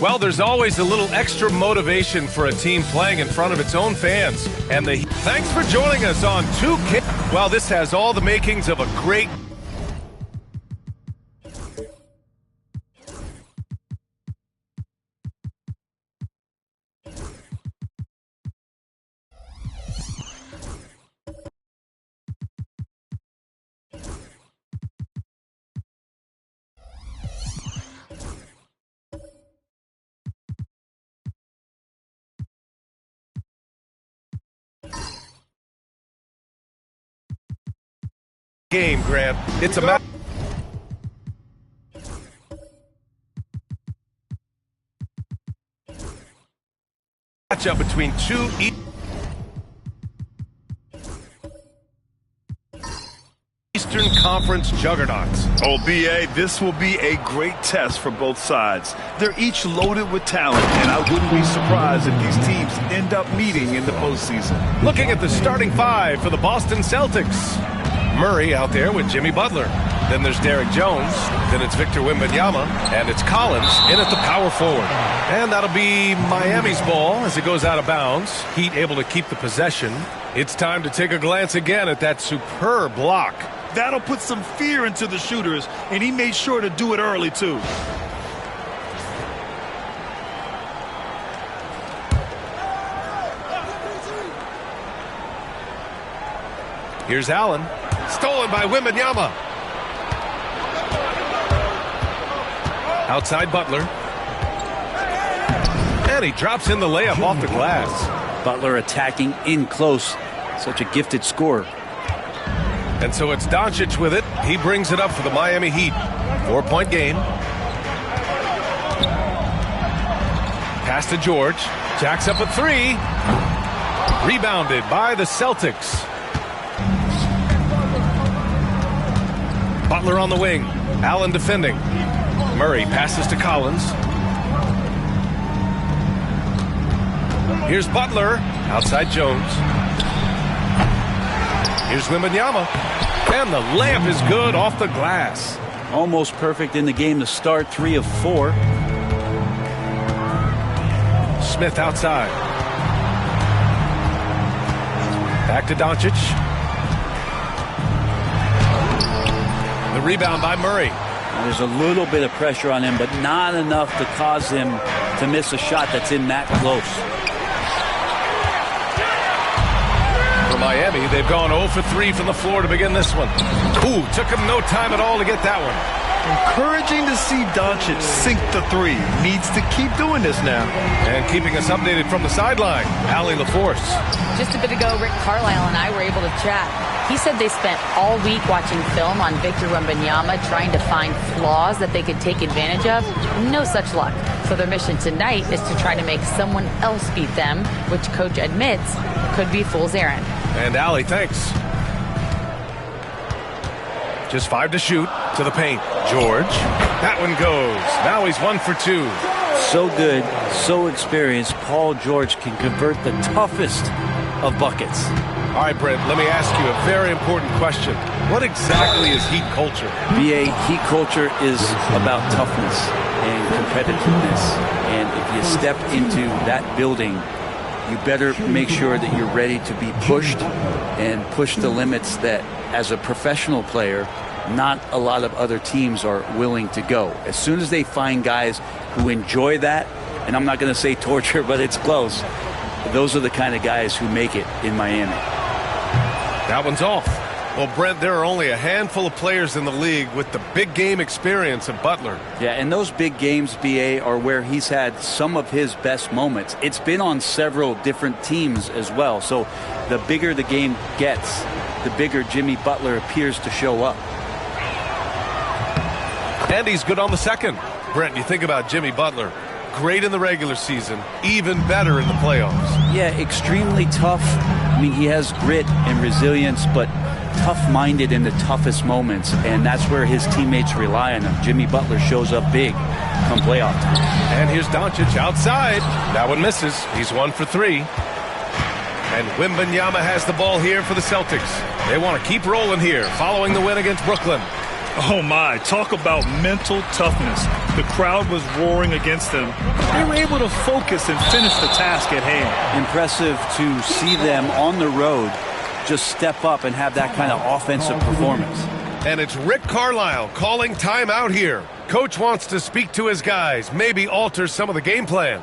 Well, there's always a little extra motivation for a team playing in front of its own fans. And thanks for joining us on 2K. Well, this has all the makings of a great game, Grant. It's a match. Matchup between two Eastern Conference juggernauts. Oh, B.A., this will be a great test for both sides. They're each loaded with talent, and I wouldn't be surprised if these teams end up meeting in the postseason. Looking at the starting five for the Boston Celtics. Murray out there with Jimmy Butler. Then there's Derek Jones. Then it's Victor Wembanyama. And it's Collins in at the power forward. And that'll be Miami's ball as it goes out of bounds. Heat able to keep the possession. It's time to take a glance again at that superb block. That'll put some fear into the shooters, and he made sure to do it early, too. Here's Allen. Stolen by Wembanyama. Outside Butler. And he drops in the layup off the glass. Butler attacking in close. Such a gifted scorer. And so it's Doncic with it. He brings it up for the Miami Heat. 4-point game. Pass to George. Jacks up a three. Rebounded by the Celtics. Butler on the wing. Allen defending. Murray passes to Collins. Here's Butler. Outside Jones. Here's Wembanyama. And the layup is good off the glass. Almost perfect in the game to start. 3 of 4. Smith outside. Back to Doncic. The rebound by Murray. There's a little bit of pressure on him, but not enough to cause him to miss a shot that's in that close. For Miami, they've gone 0 for 3 from the floor to begin this one. Ooh, took him no time at all to get that one. Encouraging to see Doncic sink the three. Needs to keep doing this now. And keeping us updated from the sideline, Allie LaForce. Just a bit ago, Rick Carlisle and I were able to chat. He said they spent all week watching film on Victor Wembanyama, trying to find flaws that they could take advantage of. No such luck. So their mission tonight is to try to make someone else beat them, which coach admits could be fool's errand. And Allie, thanks. Just 5 to shoot. To the paint. George. That one goes. Now he's 1 for 2. So good, so experienced. Paul George can convert the toughest of buckets. All right, Brent, let me ask you a very important question. What exactly is Heat culture? BA, Heat culture is about toughness and competitiveness. And if you step into that building, you better make sure that you're ready to be pushed and push the limits that, as a professional player, not a lot of other teams are willing to go. As soon as they find guys who enjoy that, and I'm not going to say torture, but it's close, those are the kind of guys who make it in Miami. That one's off. Well, Brent, there are only a handful of players in the league with the big game experience of Butler. Yeah, and those big games, BA, are where he's had some of his best moments. It's been on several different teams as well. So the bigger the game gets, the bigger Jimmy Butler appears to show up. And he's good on the second. Brent, you think about Jimmy Butler. Great in the regular season, even better in the playoffs. Yeah, extremely tough. I mean, he has grit and resilience, but tough-minded in the toughest moments, and that's where his teammates rely on him. Jimmy Butler shows up big come playoff time. And here's Doncic outside. That one misses. He's 1 for 3. And Wembanyama has the ball here for the Celtics. They want to keep rolling here, following the win against Brooklyn. Oh, my. Talk about mental toughness. The crowd was roaring against them. They were able to focus and finish the task at hand. Impressive to see them on the road just step up and have that kind of offensive performance. And it's Rick Carlisle calling timeout here. Coach wants to speak to his guys, maybe alter some of the game plan.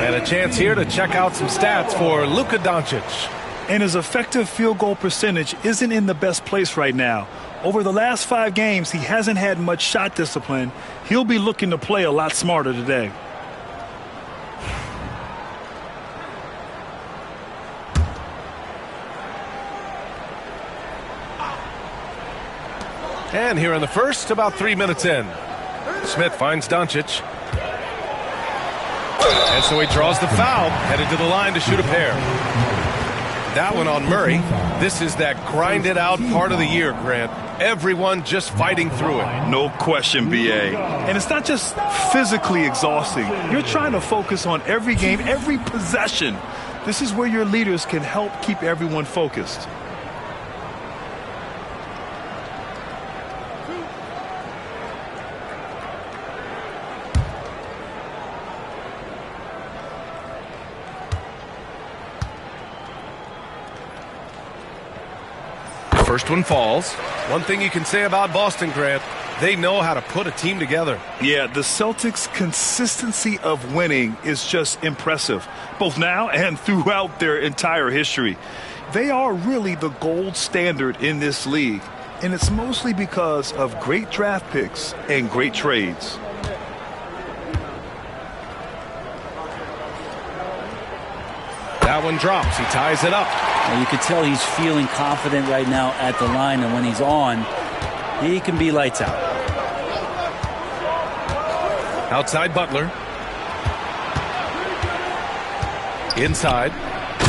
And a chance here to check out some stats for Luka Doncic. And his effective field goal percentage isn't in the best place right now. Over the last 5 games, he hasn't had much shot discipline. He'll be looking to play a lot smarter today. And here in the first, about 3 minutes in. Smith finds Doncic. And so he draws the foul, headed to the line to shoot a pair. That one on Murray. This is that grinded out part of the year, Grant. Everyone just fighting through it. No question, B.A. And it's not just physically exhausting. You're trying to focus on every game, every possession. This is where your leaders can help keep everyone focused. First one falls. One thing you can say about Boston, Grant, they know how to put a team together. Yeah, the Celtics' consistency of winning is just impressive, both now and throughout their entire history. They are really the gold standard in this league, and it's mostly because of great draft picks and great trades. That one drops. He ties it up. And you can tell he's feeling confident right now at the line, and when he's on, he can be lights out. Outside Butler. Inside.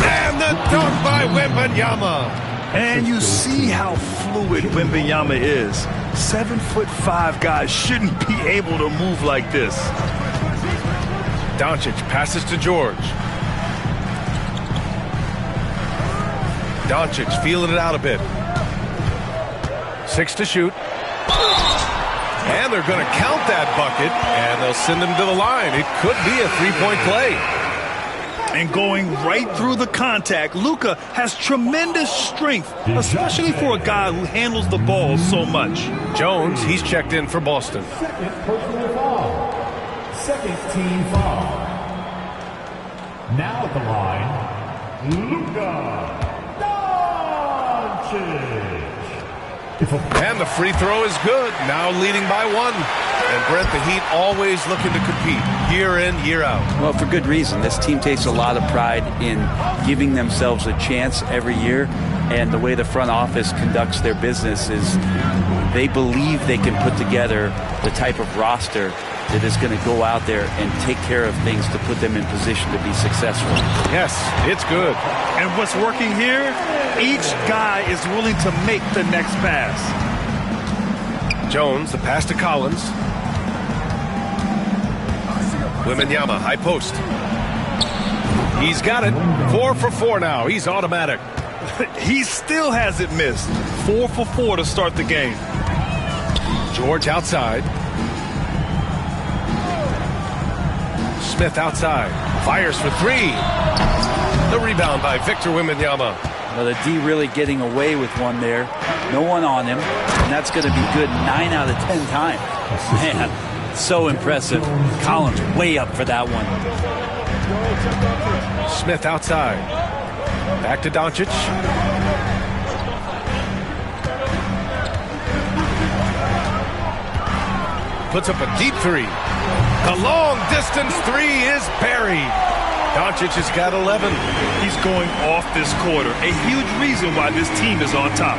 And the dunk by Wembanyama. And you see how fluid Wembanyama is. 7'5" guys shouldn't be able to move like this. Doncic passes to George. Doncic feeling it out a bit. 6 to shoot. And they're going to count that bucket, and they'll send him to the line. It could be a three-point play. And going right through the contact, Luka has tremendous strength, especially for a guy who handles the ball so much. Jones, he's checked in for Boston. Second personal foul. Second team foul. Now at the line, Luka. And the free throw is good. Now leading by 1. And Brent, the Heat always looking to compete year in, year out. Well, for good reason. This team takes a lot of pride in giving themselves a chance every year. And the way the front office conducts their business is they believe they can put together the type of roster that is going to go out there and take care of things to put them in position to be successful. Yes, it's good. And what's working here? Each guy is willing to make the next pass. Jones, the pass to Collins. Wembanyama, high post. He's got it. 4 for 4 now. He's automatic. He still hasn't missed. 4 for 4 to start the game. George outside. Smith outside. Fires for 3. The rebound by Victor Wembanyama. Well, the D really getting away with one there. No one on him. And that's going to be good 9 out of 10 times. Man, so impressive. Collins way up for that one. Smith outside. Back to Doncic. Puts up a deep 3. The long distance 3 is buried. Doncic has got 11. He's going off this quarter. A huge reason why this team is on top.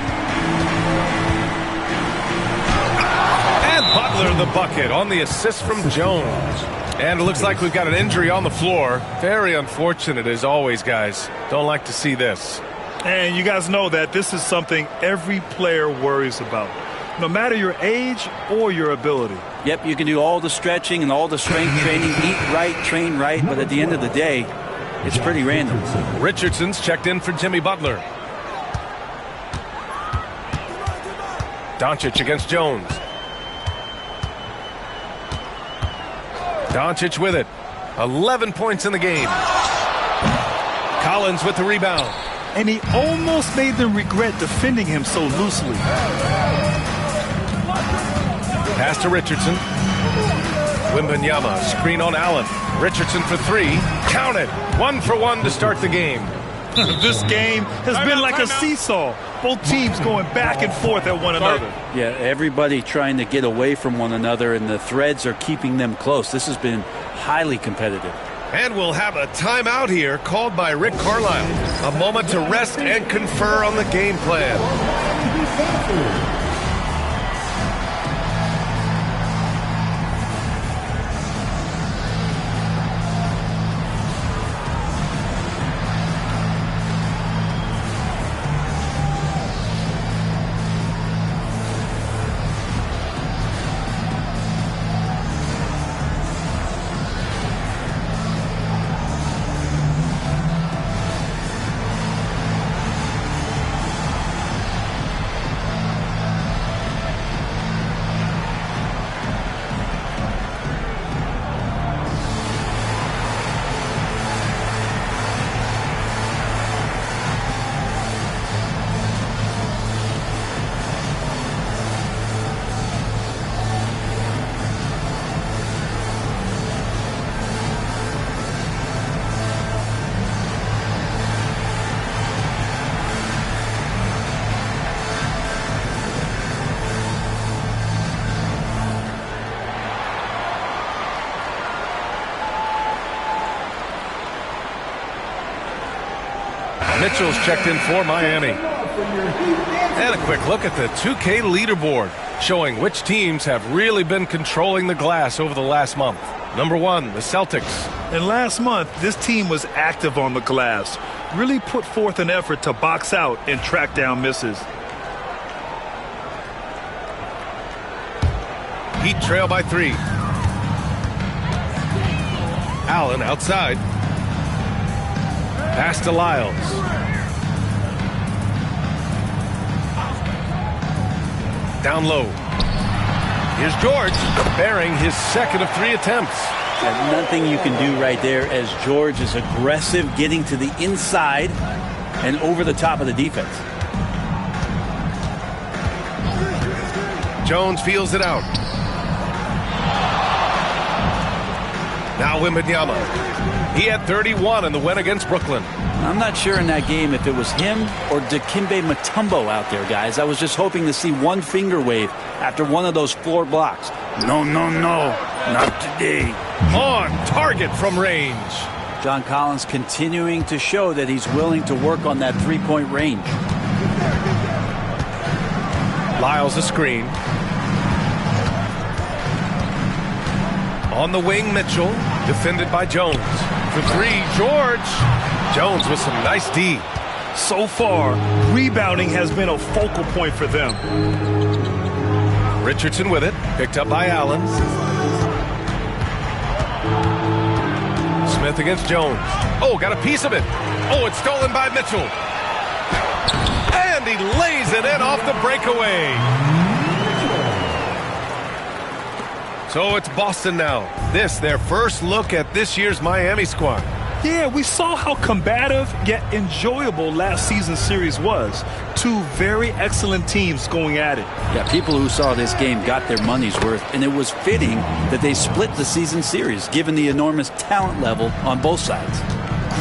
And Butler the bucket on the assist from Jones. And it looks like we've got an injury on the floor. Very unfortunate as always, guys. Don't like to see this. And you guys know that this is something every player worries about, no matter your age or your ability. Yep, you can do all the stretching and all the strength training, eat right, train right, but at the end of the day, it's pretty random. Richardson's checked in for Jimmy Butler. Doncic against Jones. Doncic with it. 11 points in the game. Collins with the rebound. And he almost made them regret defending him so loosely. Pass to Richardson. Wembanyama, screen on Allen. Richardson for 3. Count it. 1 for 1 to start the game. This game has been like a seesaw. Both teams going back and forth at one another. Yeah, everybody trying to get away from one another, and the threads are keeping them close. This has been highly competitive. And we'll have a timeout here called by Rick Carlisle. A moment to rest and confer on the game plan. Mitchell's checked in for Miami. And a quick look at the 2K leaderboard, showing which teams have really been controlling the glass over the last month. Number 1, the Celtics. And last month, this team was active on the glass, really put forth an effort to box out and track down misses. Heat trail by 3. Allen outside. Pass to Lyles. Down low. Here's George, bearing his second of 3 attempts. There's nothing you can do right there as George is aggressive, getting to the inside and over the top of the defense. Jones feels it out. Now Wembanyama. He had 31 in the win against Brooklyn. I'm not sure in that game if it was him or Dikembe Mutombo out there, guys. I was just hoping to see one finger wave after one of those floor blocks. No, no, no, not today. On target from range. John Collins continuing to show that he's willing to work on that three-point range. Lyles a screen. On the wing, Mitchell, defended by Jones. For 3, George. Jones with some nice D. So far, rebounding has been a focal point for them. Richardson with it, picked up by Allen. Smith against Jones. Oh, got a piece of it. Oh, it's stolen by Mitchell. And he lays it in off the breakaway. So it's Boston now. This, their first look at this year's Miami squad. Yeah, we saw how combative yet enjoyable last season's series was. Two very excellent teams going at it. Yeah, people who saw this game got their money's worth, and it was fitting that they split the season series, given the enormous talent level on both sides.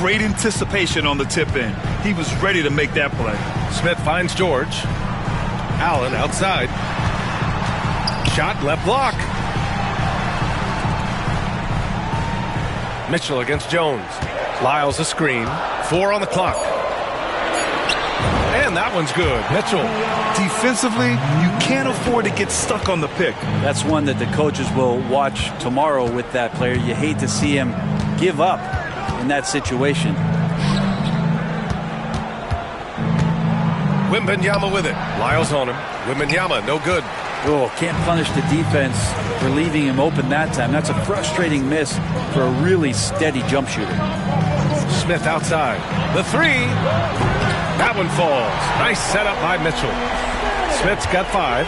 Great anticipation on the tip in. He was ready to make that play. Smith finds George. Allen outside. Shot left block. Mitchell against Jones. Lyles a screen. 4 on the clock. And that one's good. Mitchell. Defensively, you can't afford to get stuck on the pick. That's one that the coaches will watch tomorrow with that player. You hate to see him give up in that situation. Wembanyama with it. Lyles on him. Wembanyama, no good. Oh, can't punish the defense for leaving him open that time. That's a frustrating miss for a really steady jump shooter. Smith outside. The 3. That one falls. Nice setup by Mitchell. Smith's got 5.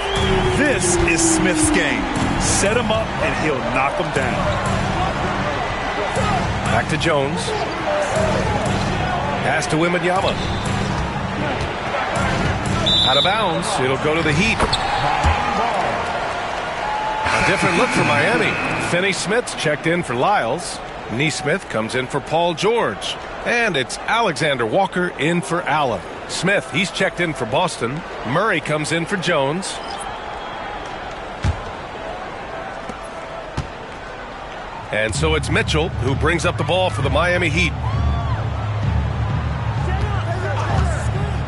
This is Smith's game. Set him up and he'll knock him down. Back to Jones. Pass to Wembanyama. Out of bounds. It'll go to the Heat. A different look for Miami. Finney-Smith's checked in for Lyles. Nesmith comes in for Paul George. And it's Alexander Walker in for Allen. Smith, he's checked in for Boston. Murray comes in for Jones. And so it's Mitchell who brings up the ball for the Miami Heat.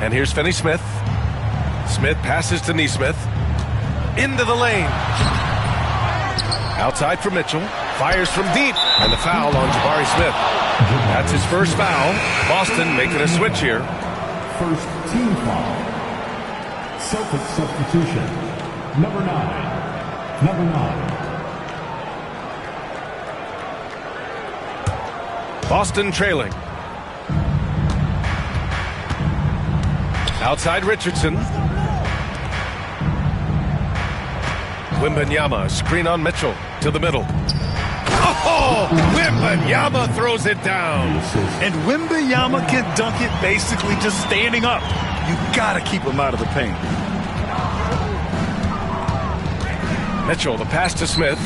And here's Finney-Smith. Smith passes to Nesmith. Into the lane. Outside for Mitchell. Fires from deep. And the foul on Jabari Smith. That's his first foul. Boston making a switch here. First team foul. Celtics substitution. Number 9. Number 9. Boston trailing. Outside Richardson. Wembanyama, screen on Mitchell to the middle. Oh, Wembanyama throws it down. And Wembanyama can dunk it basically just standing up. You gotta keep him out of the paint. Mitchell, the pass to Smith.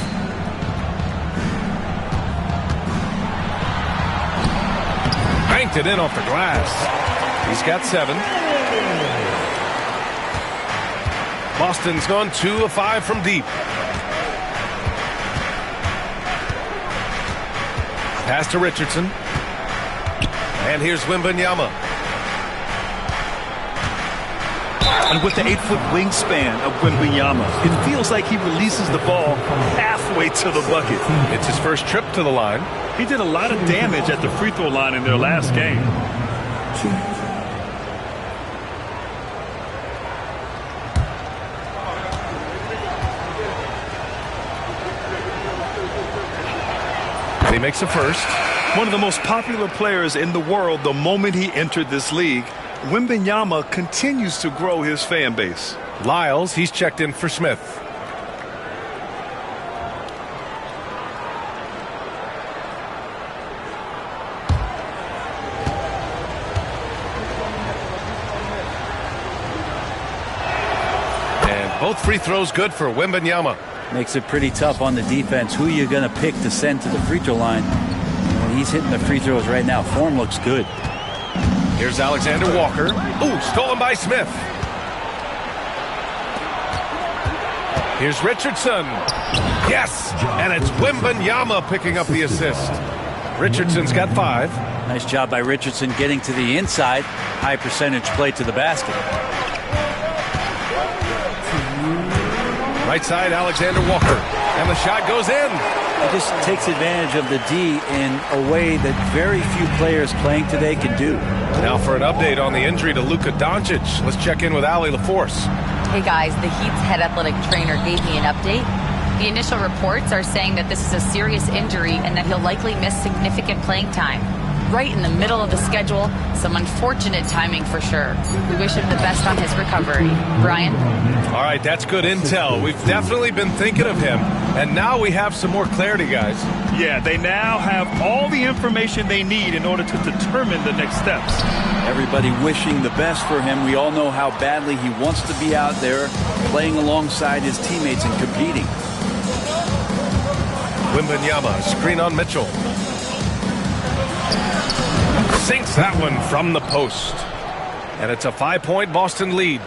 Banked it in off the glass. He's got 7. Boston's gone 2 of 5 from deep. Pass to Richardson. And here's Wembanyama. And with the 8-foot wingspan of Wembanyama, it feels like he releases the ball halfway to the bucket. It's his first trip to the line. He did a lot of damage at the free throw line in their last game. And he makes a first. One of the most popular players in the world the moment he entered this league, Wembanyama continues to grow his fan base. Lyles, he's checked in for Smith. And both free throws good for Wembanyama. Makes it pretty tough on the defense. Who you're going to pick to send to the free throw line. And he's hitting the free throws right now. Form looks good. Here's Alexander Walker. Ooh, stolen by Smith. Here's Richardson. Yes, and it's Wembanyama picking up the assist. Richardson's got 5. Nice job by Richardson getting to the inside. High percentage play to the basket. Right side, Alexander Walker. And the shot goes in. He just takes advantage of the D in a way that very few players playing today can do. Now for an update on the injury to Luka Doncic. Let's check in with Allie LaForce. Hey guys, the Heat's head athletic trainer gave me an update. The initial reports are saying that this is a serious injury and that he'll likely miss significant playing time. Right in the middle of the schedule, some unfortunate timing for sure. We wish him the best on his recovery. Brian? All right, that's good intel. We've definitely been thinking of him, and now we have some more clarity, guys. Yeah, they now have all the information they need in order to determine the next steps. Everybody wishing the best for him. We all know how badly he wants to be out there playing alongside his teammates and competing. Wembanyama, screen on Mitchell. Sinks that one from the post. And it's a 5-point Boston lead.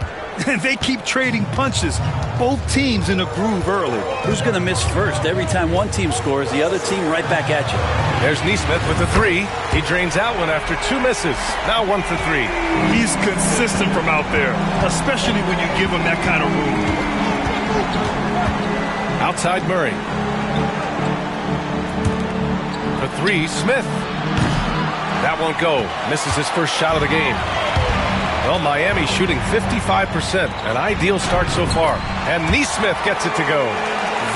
And they keep trading punches. Both teams in a groove early. Who's going to miss first? Every time one team scores, the other team right back at you. There's Nesmith with the 3. He drains that one after 2 misses. Now 1 for 3. He's consistent from out there, especially when you give him that kind of room. Outside Murray. For 3, Smith. That won't go. Misses his first shot of the game. Well, Miami shooting 55%. An ideal start so far. And Nesmith gets it to go.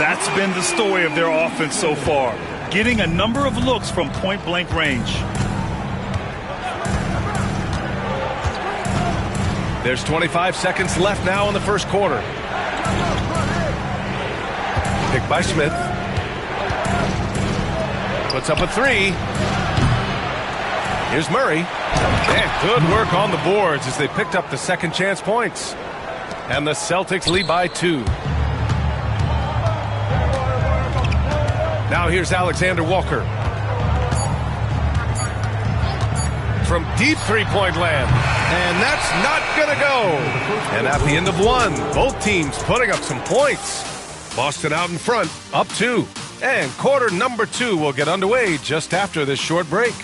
That's been the story of their offense so far. Getting a number of looks from point-blank range. There's 25 seconds left now in the first quarter. Picked by Smith. Puts up a 3. Here's Murray. And good work on the boards as they picked up the second chance points. And the Celtics lead by 2. Now here's Alexander Walker. From deep three-point land. And that's not going to go. And at the end of 1, both teams putting up some points. Boston out in front, up 2. And quarter number 2 will get underway just after this short break.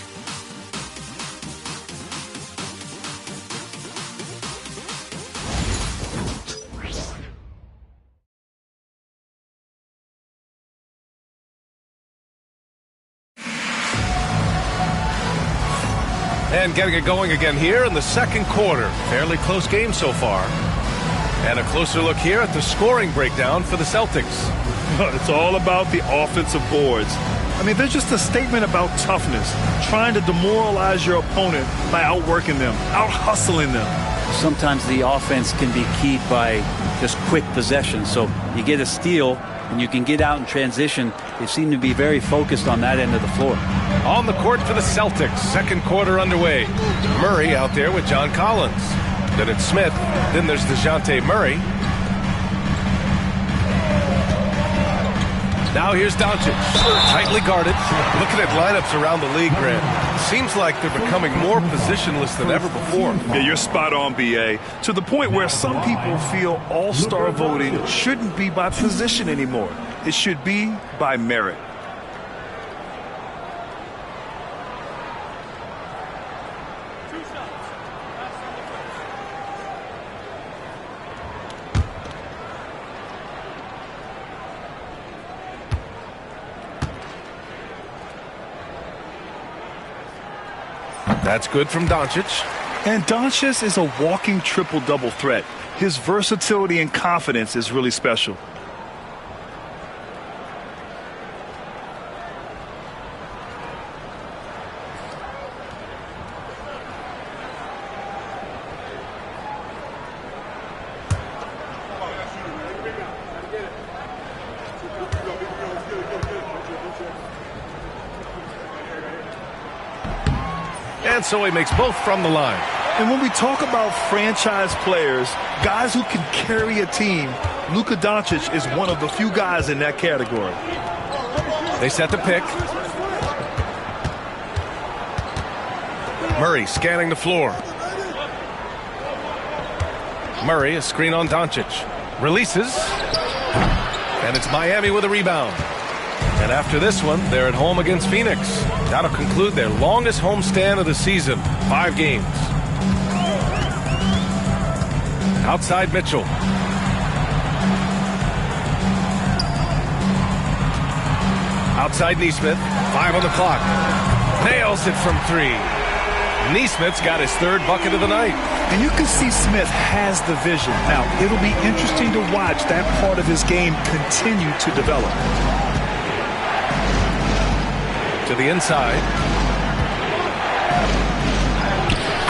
And getting it going again here in the second quarter. Fairly close game so far. And a closer look here at the scoring breakdown for the Celtics. It's all about the offensive boards. I mean, they're just a statement about toughness, trying to demoralize your opponent by outworking them, out-hustling them. Sometimes the offense can be keyed by just quick possession. So you get a steal, and you can get out in transition. They seem to be very focused on that end of the floor. On the court for the Celtics, second quarter underway. Murray out there with John Collins. Then it's Smith. Then there's DeJounte Murray. Now here's Doncic. Tightly guarded. Looking at lineups around the league, Grant. Seems like they're becoming more positionless than ever before. Yeah, you're spot on, B.A. To the point where some people feel all-star voting shouldn't be by position anymore. It should be by merit. That's good from Doncic. And Doncic is a walking triple-double threat. His versatility and confidence is really special. And so he makes both from the line. And when we talk about franchise players, guys who can carry a team, Luka Doncic is one of the few guys in that category. They set the pick. Murray scanning the floor. Murray, a screen on Doncic. Releases. And it's Miami with a rebound. And after this one, they're at home against Phoenix. That'll conclude their longest homestand of the season, 5 games. Outside Mitchell. Outside Nesmith, 5 on the clock. Nails it from 3. Nesmith's got his 3rd bucket of the night. And you can see Smith has the vision. Now, it'll be interesting to watch that part of his game continue to develop. To the inside.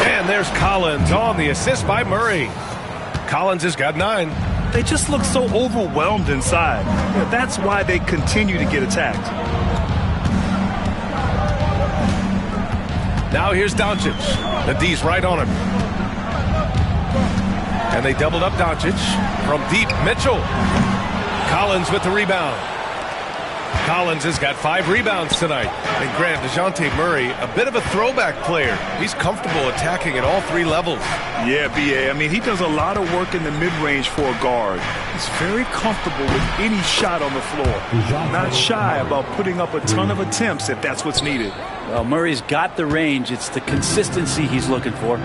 And there's Collins on the assist by Murray. Collins has got 9. They just look so overwhelmed inside. Yeah, that's why they continue to get attacked. Now here's Doncic. The D's right on him. And they doubled up Doncic from deep. Mitchell. Collins with the rebound. Collins has got 5 rebounds tonight. And Grant, DeJounte Murray, a bit of a throwback player. He's comfortable attacking at all 3 levels. Yeah, B.A. I mean, he does a lot of work in the mid-range for a guard. He's very comfortable with any shot on the floor. Not shy about putting up a ton of attempts if that's what's needed. Well, Murray's got the range. It's the consistency he's looking for.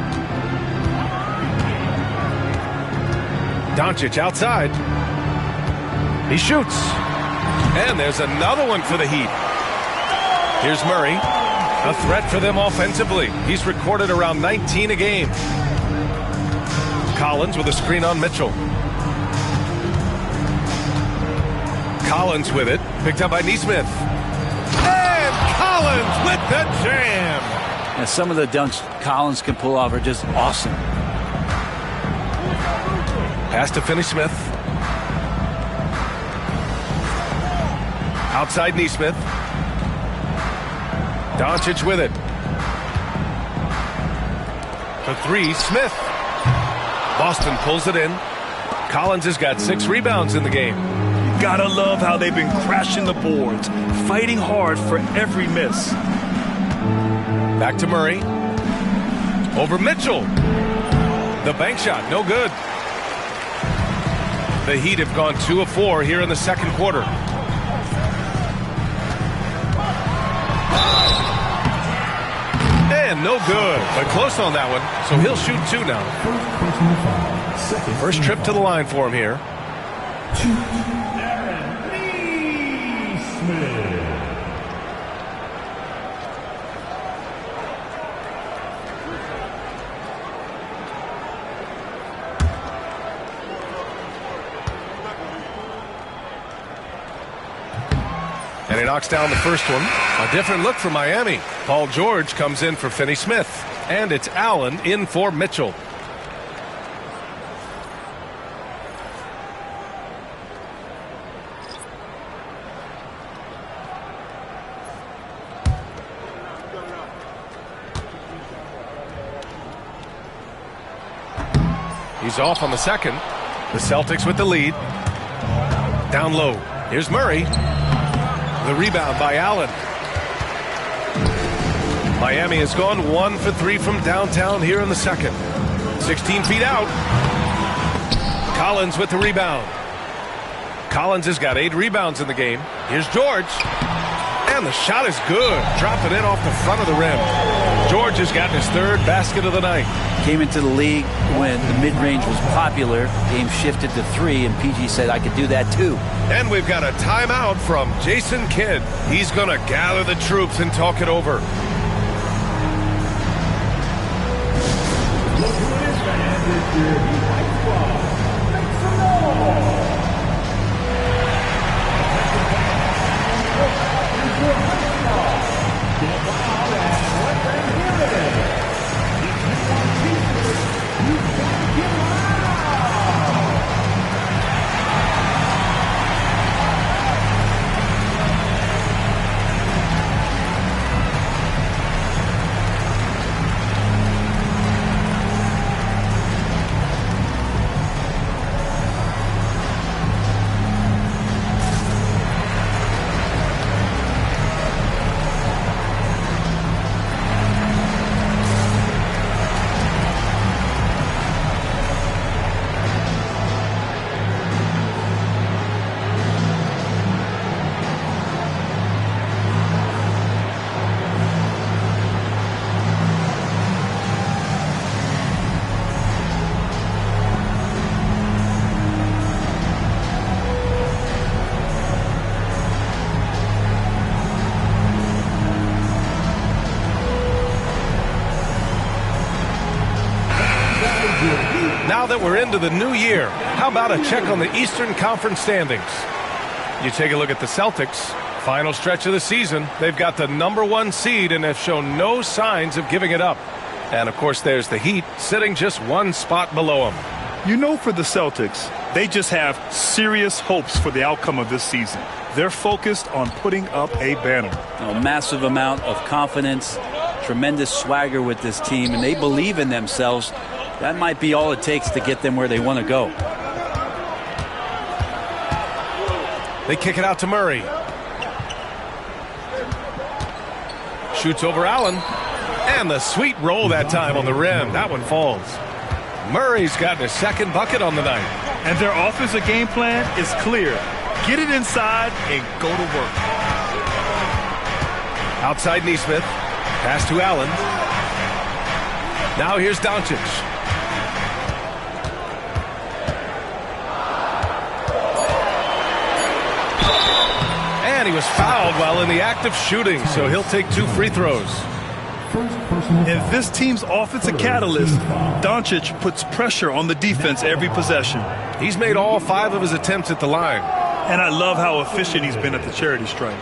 Doncic outside. He shoots. And there's another one for the Heat. Here's Murray. A threat for them offensively. He's recorded around 19 a game. Collins with a screen on Mitchell. Collins with it. Picked up by Nesmith. And Collins with the jam. Now, some of the dunks Collins can pull off are just awesome. Pass to Finney-Smith. Outside Nesmith. Doncic with it. For 3, Smith. Boston pulls it in. Collins has got 6 rebounds in the game. You gotta love how they've been crashing the boards, fighting hard for every miss. Back to Murray. Over Mitchell. The bank shot, no good. The Heat have gone 2 of 4 here in the second quarter. And no good, but close on that one. So he'll shoot 2 now. First trip to the line for him here. And he knocks down the first one. A different look for Miami. Paul George comes in for Finney-Smith. And it's Allen in for Mitchell. He's off on the second. The Celtics with the lead. Down low. Here's Murray. The rebound by Allen. Miami has gone 1 for 3 from downtown here in the second. 16 feet out. Collins with the rebound. Collins has got 8 rebounds in the game. Here's George. And the shot is good. Dropping in off the front of the rim. George has gotten his 3rd basket of the night. Came into the league when the mid-range was popular. Game shifted to 3, and PG said, I could do that too. And we've got a timeout from Jason Kidd. He's going to gather the troops and talk it over. Now that we're into the new year, how about a check on the Eastern Conference standings? You take a look at the Celtics. Final stretch of the season, they've got the #1 seed and have shown no signs of giving it up. And, of course, there's the Heat sitting just one spot below them. You know, for the Celtics, they just have serious hopes for the outcome of this season. They're focused on putting up a banner. A massive amount of confidence, tremendous swagger with this team, and they believe in themselves. That might be all it takes to get them where they want to go. They kick it out to Murray. Shoots over Allen. And the sweet roll that time on the rim. That one falls. Murray's gotten his second bucket on the night. And their offensive game plan is clear. Get it inside and go to work. Outside Nesmith. Pass to Allen. Now here's Doncic. And he was fouled while in the act of shooting, so he'll take 2 free throws. And this team's offensive catalyst, Doncic puts pressure on the defense every possession. He's made all 5 of his attempts at the line. And I love how efficient he's been at the charity stripe.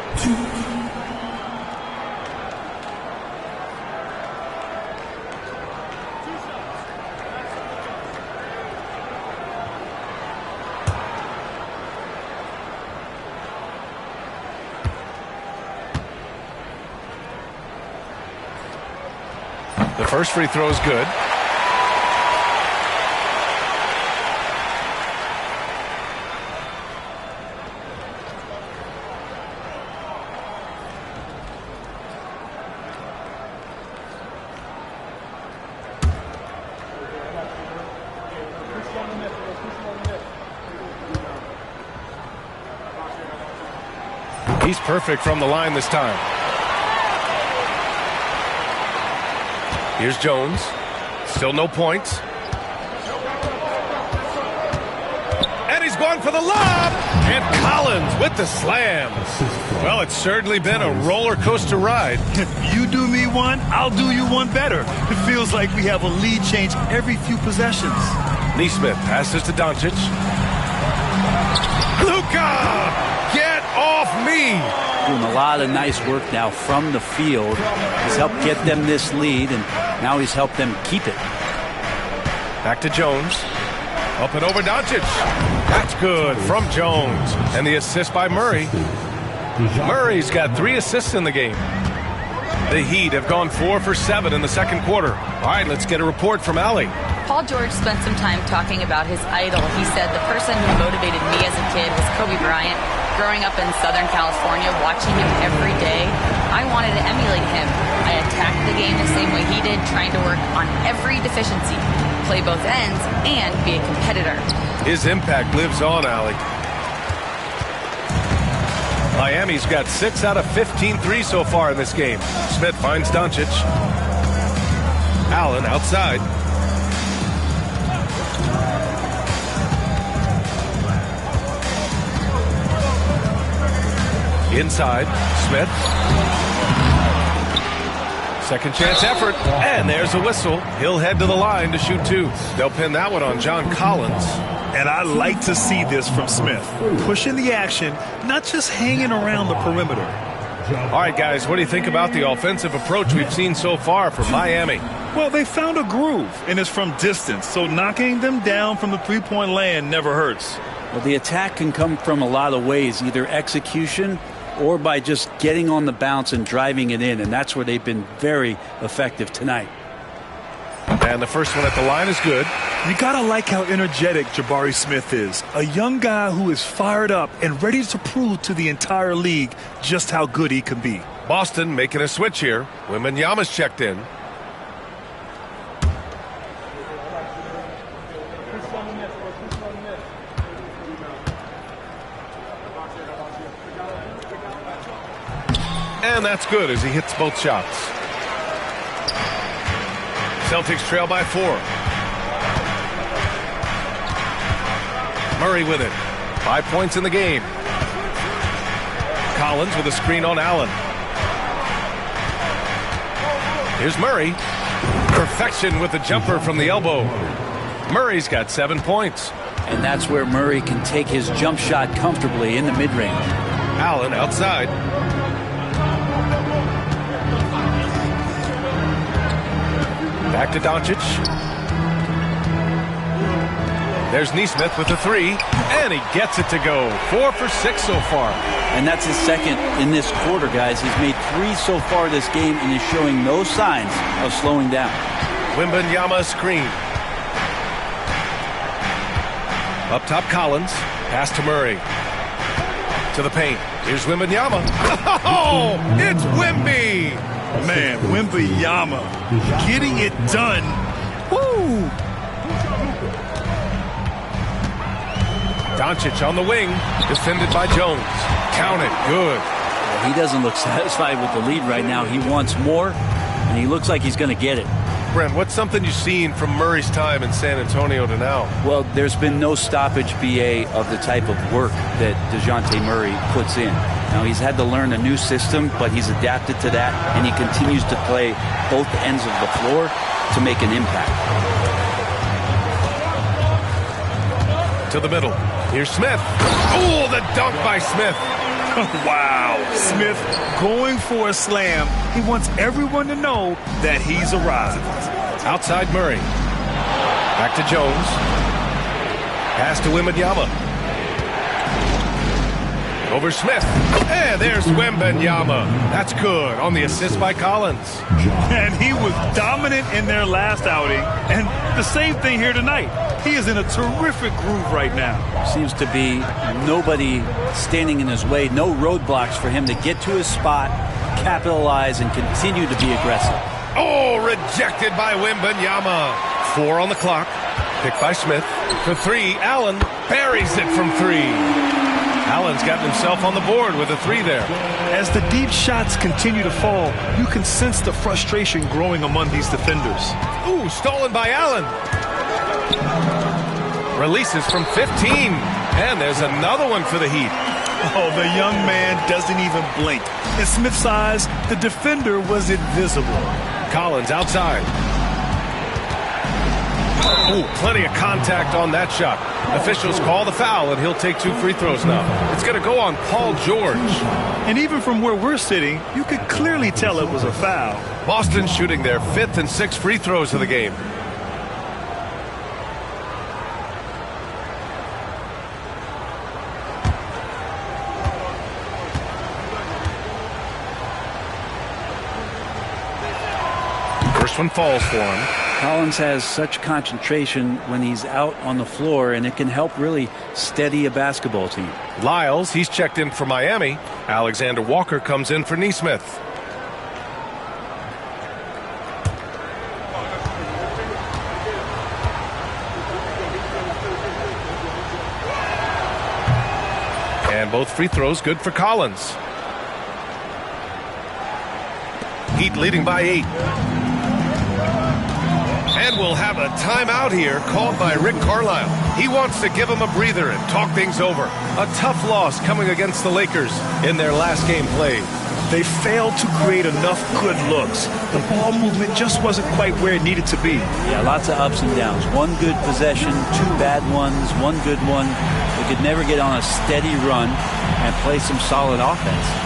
The first free throw is good. He's perfect from the line this time. Here's Jones. Still no points. And he's going for the lob. And Collins with the slam. Well, it's certainly been a roller coaster ride. If you do me one, I'll do you one better. It feels like we have a lead change every few possessions. Nesmith passes to Doncic. Luka! Get off me! Doing a lot of nice work now from the field. He's helped get them this lead, and now he's helped them keep it. Back to Jones. Up and over Doncic. That's good from Jones. And the assist by Murray. Murray's got 3 assists in the game. The Heat have gone 4 for 7 in the second quarter. All right, let's get a report from Allie. Paul George spent some time talking about his idol. He said, "The person who motivated me as a kid was Kobe Bryant. Growing up in Southern California, watching him every day, I wanted to emulate him. I attacked the game the same way he did, trying to work on every deficiency, play both ends, and be a competitor." His impact lives on, Allie. Miami's got 6 out of 15 threes so far in this game. Smith finds Doncic. Allen outside. Inside, Smith. Second chance effort, and there's a whistle. He'll head to the line to shoot 2. They'll pin that one on John Collins. And I like to see this from Smith. Pushing the action, not just hanging around the perimeter. All right, guys, what do you think about the offensive approach we've seen so far from Miami? Well, they found a groove, and it's from distance, so knocking them down from the three-point land never hurts. Well, the attack can come from a lot of ways, either execution or by just getting on the bounce and driving it in, and that's where they've been very effective tonight. And the first one at the line is good. You gotta like how energetic Jabari Smith is. A young guy who is fired up and ready to prove to the entire league just how good he can be. Boston making a switch here. Wembanyama's checked in. And that's good as he hits both shots. Celtics trail by 4. Murray with it. 5 points in the game. Collins with a screen on Allen. Here's Murray. Perfection with the jumper from the elbow. Murray's got 7 points. And that's where Murray can take his jump shot comfortably in the mid-range. Allen outside. Back to Doncic. There's Nesmith with a 3, and he gets it to go. 4 for 6 so far. And that's his second in this quarter, guys. He's made 3 so far this game and is showing no signs of slowing down. Wembanyama screen. Up top, Collins. Pass to Murray. To the paint. Here's Wembanyama. Oh, it's Wemby. Man, Wembanyama getting it done. Woo! Doncic on the wing. Defended by Jones. Count it. Good. Well, he doesn't look satisfied with the lead right now. He wants more, and he looks like he's going to get it. Brent, what's something you've seen from Murray's time in San Antonio to now? Well, there's been no stoppage, BA, of the type of work that DeJounte Murray puts in. Now, he's had to learn a new system, but he's adapted to that, and he continues to play both ends of the floor to make an impact. To the middle. Here's Smith. Oh, the dunk by Smith. Wow. Smith going for a slam. He wants everyone to know that he's arrived. Outside Murray. Back to Jones. Pass to Wembanyama. Over Smith. And there's Wembanyama. That's good on the assist by Collins. And he was dominant in their last outing. And the same thing here tonight. He is in a terrific groove right now. Seems to be nobody standing in his way. No roadblocks for him to get to his spot, capitalize, and continue to be aggressive. Oh, rejected by Wembanyama. 4 on the clock. Picked by Smith. For 3, Allen buries it from 3. Allen's gotten himself on the board with a 3 there. As the deep shots continue to fall, you can sense the frustration growing among these defenders. Ooh, stolen by Allen. Releases from 15. And there's another one for the Heat. Oh, the young man doesn't even blink. In Smith's eyes, the defender was invisible. Collins outside. Ooh, plenty of contact on that shot. Officials call the foul, and he'll take 2 free throws now. It's going to go on Paul George. And even from where we're sitting, you could clearly tell it was a foul. Boston shooting their 5th and 6th free throws of the game. First one falls for him. Collins has such concentration when he's out on the floor, and it can help really steady a basketball team. Lyles, he's checked in for Miami. Alexander Walker comes in for Nesmith. And both free throws good for Collins. Heat leading by 8. And we'll have a timeout here called by Rick Carlisle. He wants to give him a breather and talk things over. A tough loss coming against the Lakers in their last game played. They failed to create enough good looks. The ball movement just wasn't quite where it needed to be. Yeah, lots of ups and downs. One good possession, 2 bad ones, 1 good one. They could never get on a steady run and play some solid offense.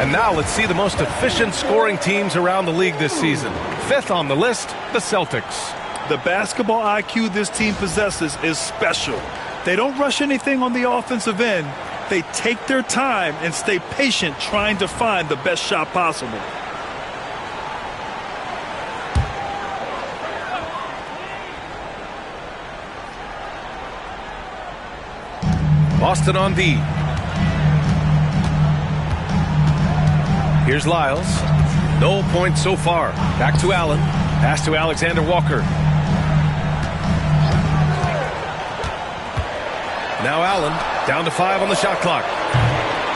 And now let's see the most efficient scoring teams around the league this season. 5th on the list, the Celtics. The basketball IQ this team possesses is special. They don't rush anything on the offensive end. They take their time and stay patient trying to find the best shot possible. Boston on D. Here's Lyles. No points so far. Back to Allen. Pass to Alexander Walker. Now Allen down to 5 on the shot clock.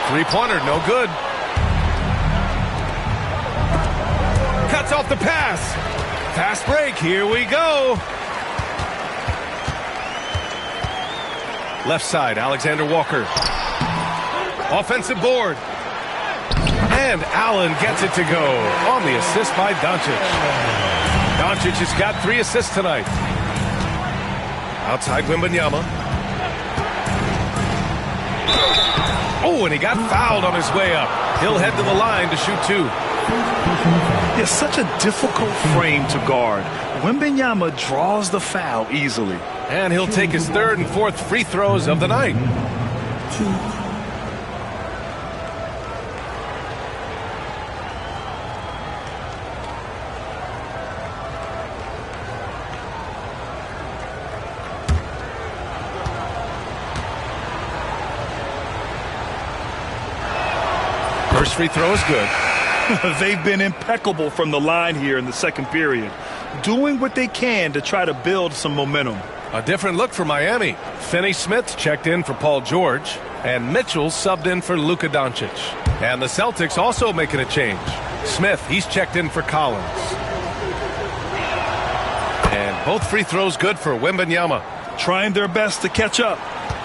Three-pointer, no good. Cuts off the pass. Fast break, here we go. Left side, Alexander Walker. Offensive board. And Allen gets it to go on the assist by Doncic. Doncic has got 3 assists tonight. Outside Wembanyama. Oh, and he got fouled on his way up. He'll head to the line to shoot 2. It's such a difficult frame to guard. Wembanyama draws the foul easily. And he'll take his 3rd and 4th free throws of the night. First free throw is good. They've been impeccable from the line here in the second period, doing what they can to try to build some momentum. A different look for Miami. Finney-Smith checked in for Paul George, and Mitchell subbed in for Luka Doncic. And the Celtics also making a change. Smith, he's checked in for Collins. And both free throws good for Wembanyama. Trying their best to catch up.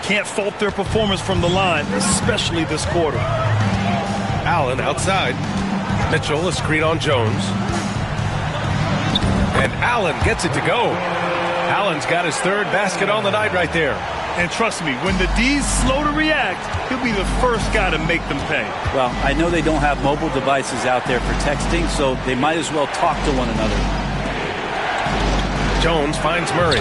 Can't fault their performance from the line, especially this quarter. Allen outside. Mitchell, a screen on Jones. And Allen gets it to go. Allen's got his 3rd basket on the night right there. And trust me, when the D's slow to react, he'll be the first guy to make them pay. Well, I know they don't have mobile devices out there for texting, so they might as well talk to one another. Jones finds Murray.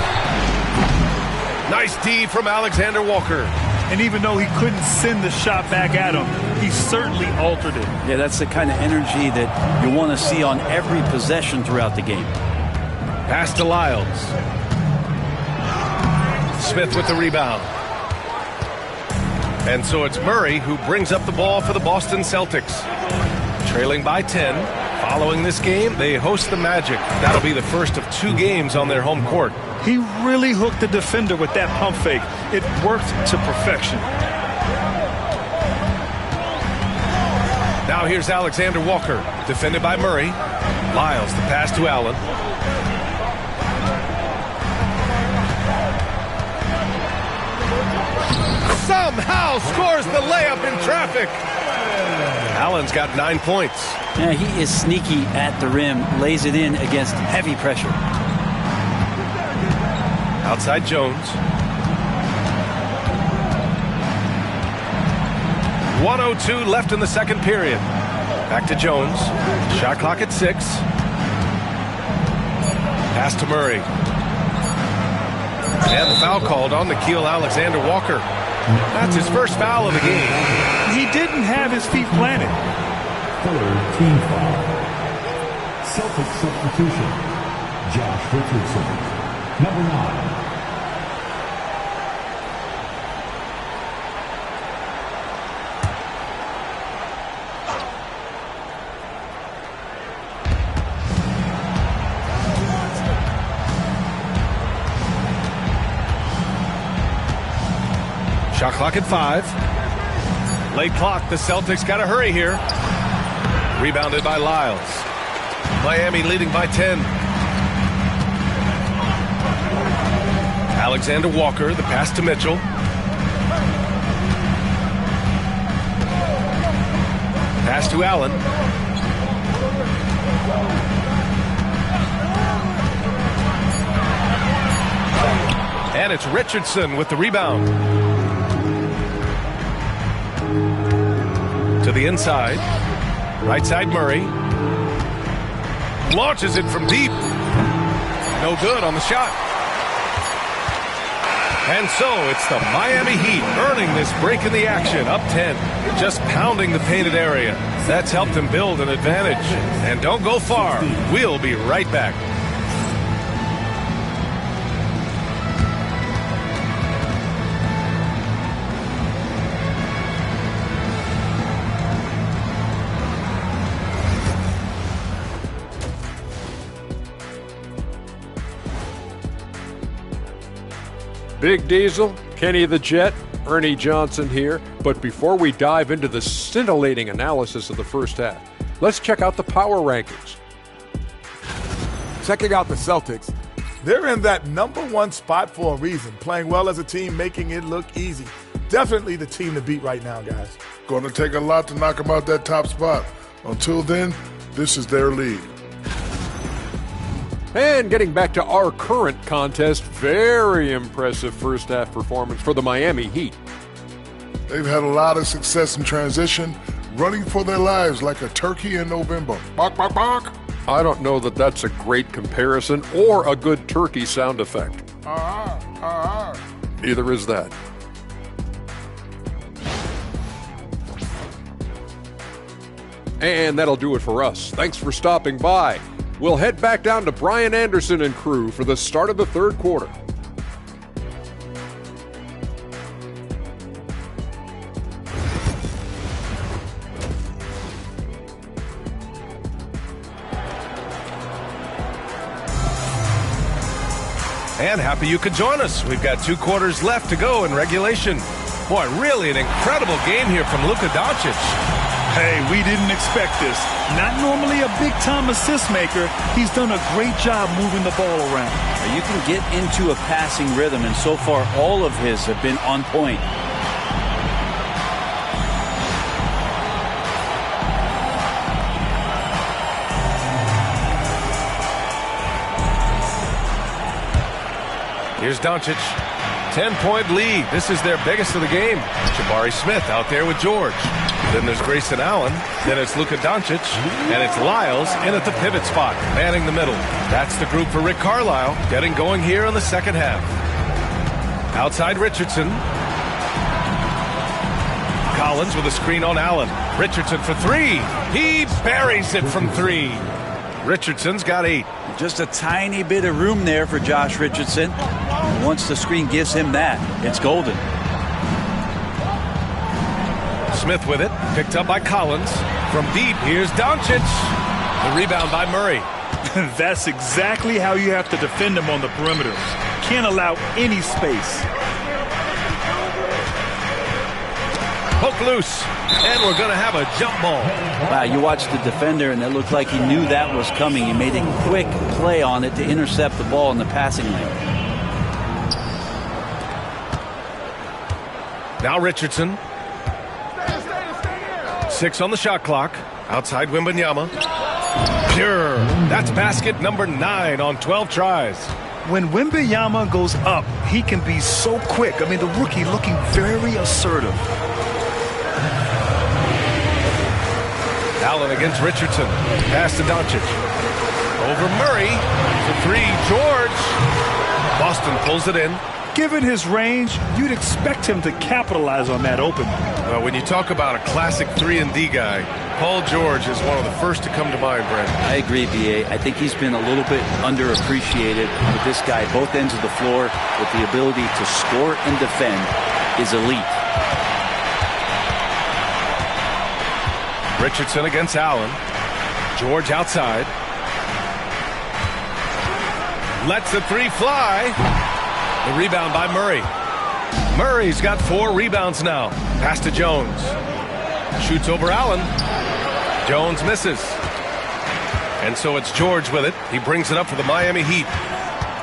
Nice D from Alexander Walker. And even though he couldn't send the shot back at him, he certainly altered it. Yeah, that's the kind of energy that you want to see on every possession throughout the game. Pass to Lyles. Smith with the rebound. And so it's Murray who brings up the ball for the Boston Celtics. Trailing by 10. Following this game, they host the Magic. That'll be the first of 2 games on their home court. He really hooked the defender with that pump fake. It worked to perfection. Now here's Alexander Walker, defended by Murray. Lyles, the pass to Allen. Somehow scores the layup in traffic. Allen's got 9 points. Yeah, he is sneaky at the rim, lays it in against heavy pressure. Outside Jones. 1:02 left in the second period. Back to Jones. Shot clock at 6. Pass to Murray. And the foul called on Nickeil Alexander-Walker. That's his first foul of the game. He didn't have his feet planted. 3rd team foul. Celtic substitution. Josh Richardson, number 9. Shot clock at 5. Late clock. The Celtics got to hurry here. Rebounded by Lyles. Miami leading by 10. Alexander Walker, the pass to Mitchell. Pass to Allen. And it's Richardson with the rebound. To the inside. Right side Murray. Launches it from deep. no good on the shot. And so it's the Miami Heat earning this break in the action, up 10, just pounding the painted area. That's helped them build an advantage. And don't go far. We'll be right back. Big Diesel, Kenny the Jet, Ernie Johnson here. But before we dive into the scintillating analysis of the first half, let's check out the power rankings. Checking out the Celtics, they're in that #1 spot for a reason, playing well as a team, making it look easy. Definitely the team to beat right now, guys. Going to take a lot to knock them out that top spot. Until then, this is their league. And getting back to our current contest, very impressive first half performance for the Miami Heat. They've had a lot of success in transition, running for their lives like a turkey in November. Bark, bark, bark. I don't know that that's a great comparison or a good turkey sound effect. Neither is that. And that'll do it for us. Thanks for stopping by. We'll head back down to Brian Anderson and crew for the start of the third quarter. And happy you could join us. We've got 2 quarters left to go in regulation. Boy, really an incredible game here from Luka Doncic. Hey, we didn't expect this. Not normally a big-time assist maker. He's done a great job moving the ball around. You can get into a passing rhythm, and so far all of his have been on point. Here's Doncic. 10-point lead. This is their biggest of the game. Jabari Smith out there with George. Then there's Grayson Allen. Then it's Luka Doncic. And it's Lyles in at the pivot spot, manning the middle. That's the group for Rick Carlisle, getting going here in the second half. Outside Richardson. Collins with a screen on Allen. Richardson for 3. He buries it from 3. Richardson's got 8. Just a tiny bit of room there for Josh Richardson. Once the screen gives him that, it's golden. Smith with it, picked up by Collins. From deep, here's Doncic. The rebound by Murray. That's exactly how you have to defend him on the perimeter. Can't allow any space. Hook loose, and we're going to have a jump ball. Wow, you watched the defender, and it looked like he knew that was coming. He made a quick play on it to intercept the ball in the passing lane. Now Richardson. 6 on the shot clock. Outside Wembanyama. Pure. That's basket number 9 on 12 tries. When Wembanyama goes up, he can be so quick. I mean, the rookie looking very assertive. Allen against Richardson. Pass to Doncic. Over Murray. For 3. George. Boston pulls it in. Given his range, you'd expect him to capitalize on that opening. Well, when you talk about a classic 3-and-D guy, Paul George is one of the first to come to mind, Brent. I agree, B.A. I think he's been a little bit underappreciated with this guy. Both ends of the floor with the ability to score and defend is elite. Richardson against Allen. George outside. Lets the 3 fly. The rebound by Murray. Murray's got 4 rebounds now. Pass to Jones. Shoots over Allen. Jones misses. And so it's George with it. He brings it up for the Miami Heat.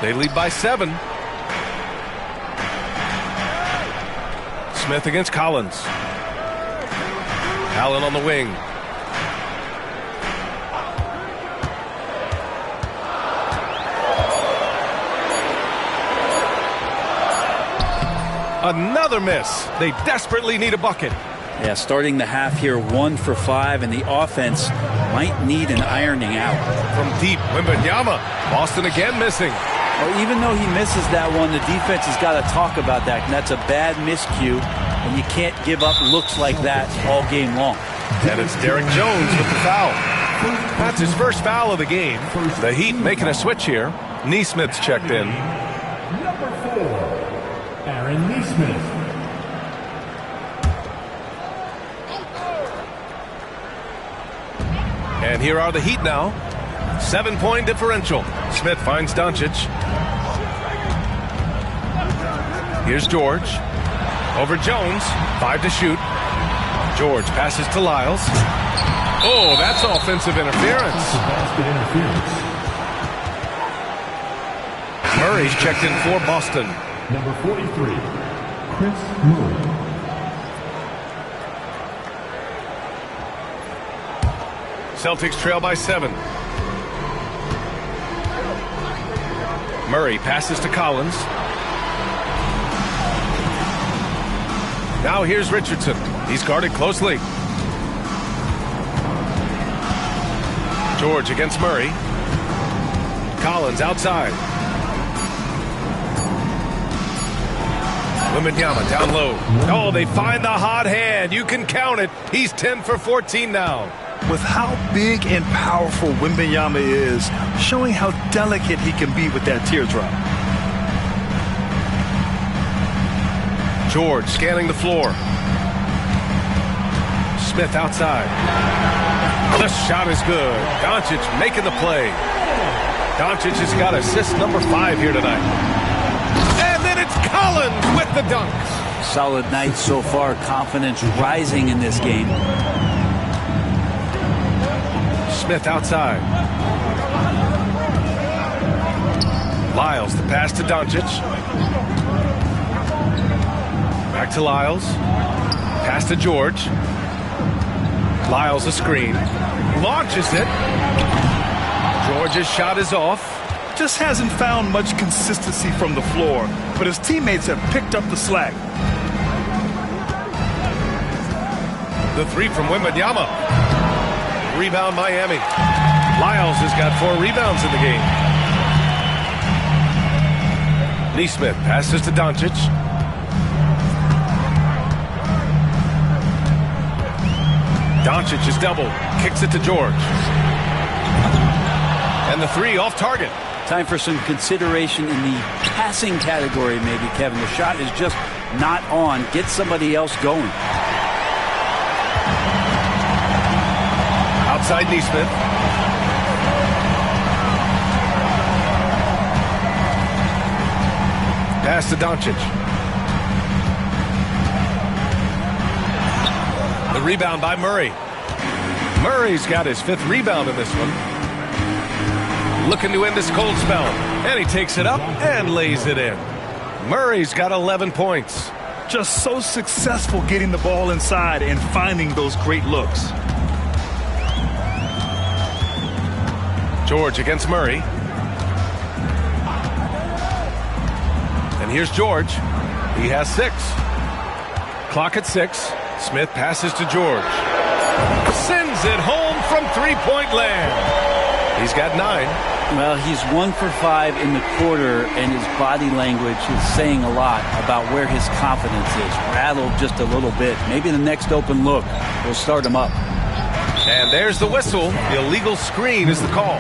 They lead by 7. Smith against Collins. Allen on the wing. Another miss. They desperately need a bucket. Yeah, starting the half here 1 for 5, and the offense might need an ironing out. From deep, Wembanyama. Boston again missing. Well, even though he misses that one, the defense has got to talk about that. And that's a bad miscue, and you can't give up looks like that all game long. And it's Derek Jones with the foul. That's his first foul of the game. The Heat making a switch here. Neesmith's checked in. Number 4, Aaron Neesmith. And here are the Heat now. 7-point differential. Smith finds Doncic. Here's George. Over Jones. 5 to shoot. George passes to Lyles. Oh, that's offensive interference. Basket interference. Murray's checked in for Boston. Number 43, Chris Murray. Celtics trail by 7. Murray passes to Collins. Now here's Richardson. He's guarded closely. George against Murray. Collins outside. Wembanyama down low. Oh, they find the hot hand. You can count it. He's 10 for 14 now. With how big and powerful Wembanyama is, showing how delicate he can be with that teardrop. George scanning the floor. Smith outside. The shot is good. Doncic making the play. Doncic has got assist number 5 here tonight. And then it's Collins with the dunk. Solid night so far. Confidence rising in this game. Smith outside. Lyles, the pass to Doncic. Back to Lyles. Pass to George. Lyles a screen. Launches it. George's shot is off. Just hasn't found much consistency from the floor, but his teammates have picked up the slack. The 3 from Wembanyama. Rebound Miami. Lyles has got 4 rebounds in the game. Neesmith passes to Doncic. Doncic is doubled. Kicks it to George. And the 3 off target. Time for some consideration in the passing category, maybe, Kevin. The shot is just not on. Get somebody else going. Outside Neesmith. Pass to Doncic. The rebound by Murray. Murray's got his 5th rebound in this one. Looking to end this cold spell. And he takes it up and lays it in. Murray's got 11 points. Just so successful getting the ball inside and finding those great looks. George against Murray. And here's George. He has 6. Clock at 6. Smith passes to George. Sends it home from 3-point land. He's got 9. Well, he's 1 for 5 in the quarter, and his body language is saying a lot about where his confidence is. Rattled just a little bit. Maybe the next open look will start him up. And there's the whistle. The illegal screen is the call.